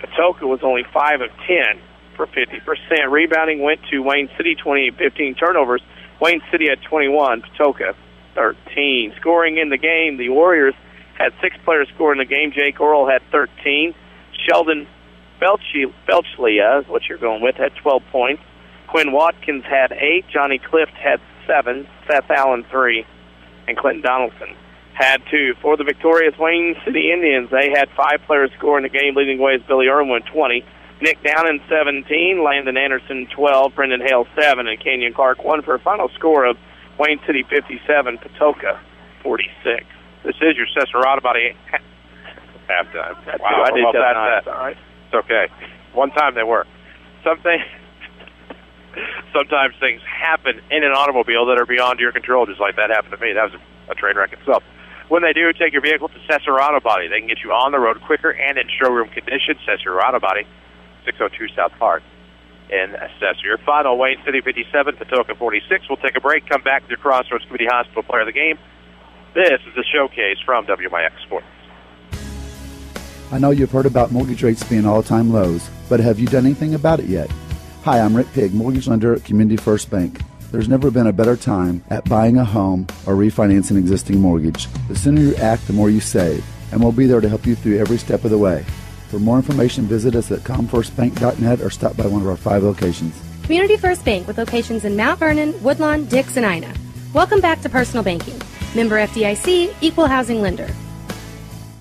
Patoka was only 5 of 10 for 50%. Rebounding went to Wayne City, 28-15 turnovers. Wayne City had 21, Patoka 13. Scoring in the game, the Warriors had 6 players score in the game. Jake Orrell had 13. Sheldon Belchlia is what you're going with, had 12 points. Quinn Watkins had 8. Johnny Clift had 7. Seth Allen 3. And Clinton Donaldson had 2. For the victorious Wayne City Indians, they had 5 players score in the game. Leading the way is Billy Irwin, 20. Nick Downen, 17. Landon Anderson, 12. Brendan Hale, 7. And Kenyon Clark, 1 for a final score of Wayne City 57, Patoka 46. This is your Sesser-Valier halftime. Wow, I did that. All right. It's okay. One time they were. Sometimes things happen in an automobile that are beyond your control, just like that happened to me. That was a train wreck itself. When they do, take your vehicle to Sesser Auto Body. They can get you on the road quicker and in showroom condition. Sesser Auto Body, 602 South Park in Sesser. Your final, Wayne City 57, Patoka 46. We'll take a break, come back with your Crossroads Community Hospital player of the game. This is the showcase from WMIX Sports. I know you've heard about mortgage rates being all-time lows, but have you done anything about it yet? Hi, I'm Rick Pigg, mortgage lender at Community First Bank. There's never been a better time at buying a home or refinancing an existing mortgage. The sooner you act, the more you save, and we'll be there to help you through every step of the way. For more information, visit us at comfirstbank.net or stop by one of our 5 locations. Community First Bank with locations in Mount Vernon, Woodlawn, Dix, and Ina. Welcome back to Personal Banking. Member FDIC, Equal Housing Lender.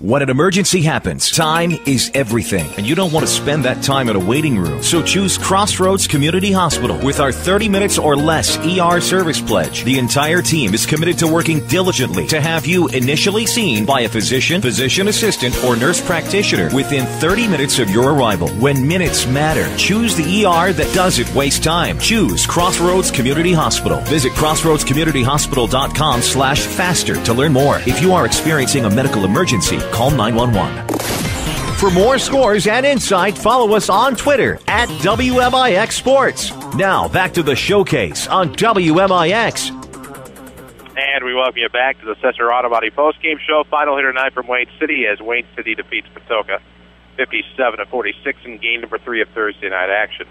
When an emergency happens, time is everything, and you don't want to spend that time in a waiting room. So choose Crossroads Community Hospital with our 30 minutes or less ER service pledge. The entire team is committed to working diligently to have you initially seen by a physician, physician assistant, or nurse practitioner within 30 minutes of your arrival. When minutes matter, choose the ER that doesn't waste time. Choose Crossroads Community Hospital. Visit crossroadscommunityhospital.com/faster to learn more. If you are experiencing a medical emergency, call 911. For more scores and insight, follow us on Twitter at WMIX Sports. Now, back to the showcase on WMIX. And we welcome you back to the Sesser Auto Body postgame show. Final hitter tonight from Wayne City as Wayne City defeats Patoka 57-46 in game number 3 of Thursday night action.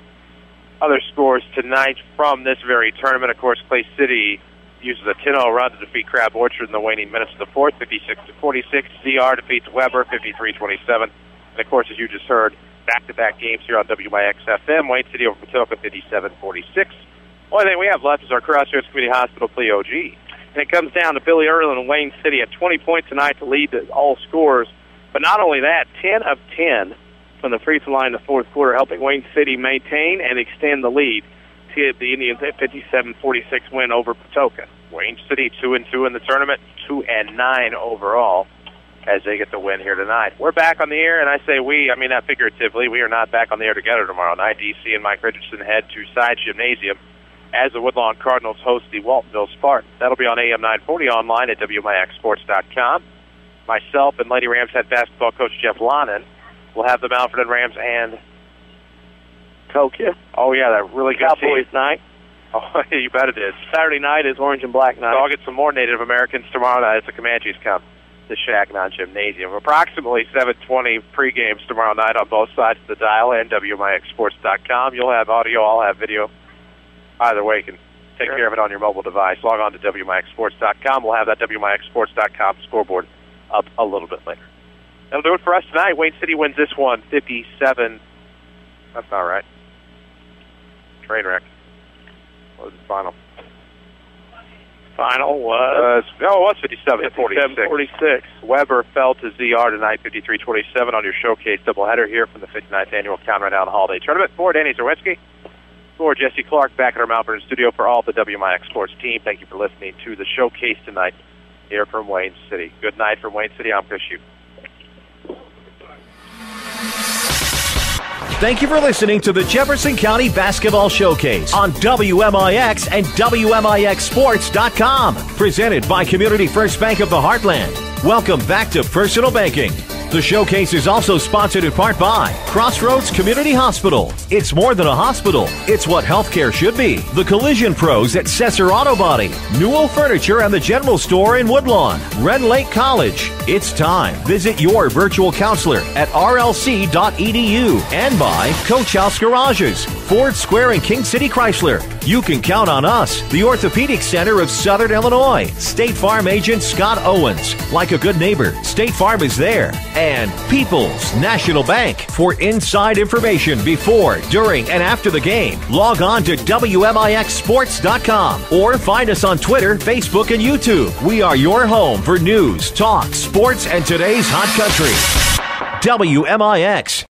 Other scores tonight from this very tournament, of course, Clay City uses a 10-0 run to defeat Crab Orchard in the waning minutes of the fourth, 56-46. ZR defeats Weber, 53-27. And, of course, as you just heard, back-to-back games here on WMIX FM. Wayne City over Patoka, 57-46. Only thing we have left is our Crossroads Community Hospital play OG. And it comes down to Billy Earl and Wayne City at 20 points tonight to lead all scores. But not only that, 10 of 10 from the free throw line in the fourth quarter, helping Wayne City maintain and extend the lead. The Indians at 57-46 win over Patoka. Wayne City 2-2 in the tournament, 2-9 overall as they get the win here tonight. We're back on the air, and I say we, I mean not figuratively. We are not back on the air together tomorrow night. DC and Mike Richardson head to Side Gymnasium as the Woodlawn Cardinals host the Waltonville Spartans. That'll be on AM 940 online at WMIXsports.com. Myself and Lady Rams head basketball coach Jeff Lonan will have the Mount Vernon Rams and Cokia. Oh, yeah, that really good Cowboys team. night. Oh, you bet it is. Saturday night is orange and black night. So I'll get some more Native Americans tomorrow night as the Comanches come to Shagnon Gymnasium. Approximately 7:20 pre-games tomorrow night on both sides of the dial and WMIXsports.com. You'll have audio, I'll have video. Either way, you can take care of it on your mobile device. Log on to WMIXsports.com. We'll have that WMIXsports.com scoreboard up a little bit later. That'll do it for us tonight. Wayne City wins this one, 57. That's not right. Train wreck. What was the final? Final was... it was 57-46. Weber fell to ZR tonight, 53-27 on your showcase doubleheader here from the 59th Annual Conrad Allen Holiday Tournament. For Danny Czerwinski, for Jesse Clark back at our Mount Vernon studio, for all the WMIX Sports team, thank you for listening to the showcase tonight here from Wayne City. Good night from Wayne City. I'm Chris Hugh. Thank you for listening to the Jefferson County Basketball Showcase on WMIX and WMIXsports.com. Presented by Community First Bank of the Heartland. Welcome back to Personal Banking. The showcase is also sponsored in part by Crossroads Community Hospital. It's more than a hospital. It's what healthcare should be. The Collision Pros at Sesser Auto Body, Newell Furniture and the General Store in Woodlawn, Red Lake College. It's time. Visit your virtual counselor at rlc.edu and by Coach House Garages, Ford Square and King City Chrysler. You can count on us, the Orthopedic Center of Southern Illinois. State Farm agent Scott Owens. Like a good neighbor, State Farm is there. And People's National Bank. For inside information before, during, and after the game, log on to WMIXsports.com or find us on Twitter, Facebook, and YouTube. We are your home for news, talk, sports, and today's hot country. WMIX.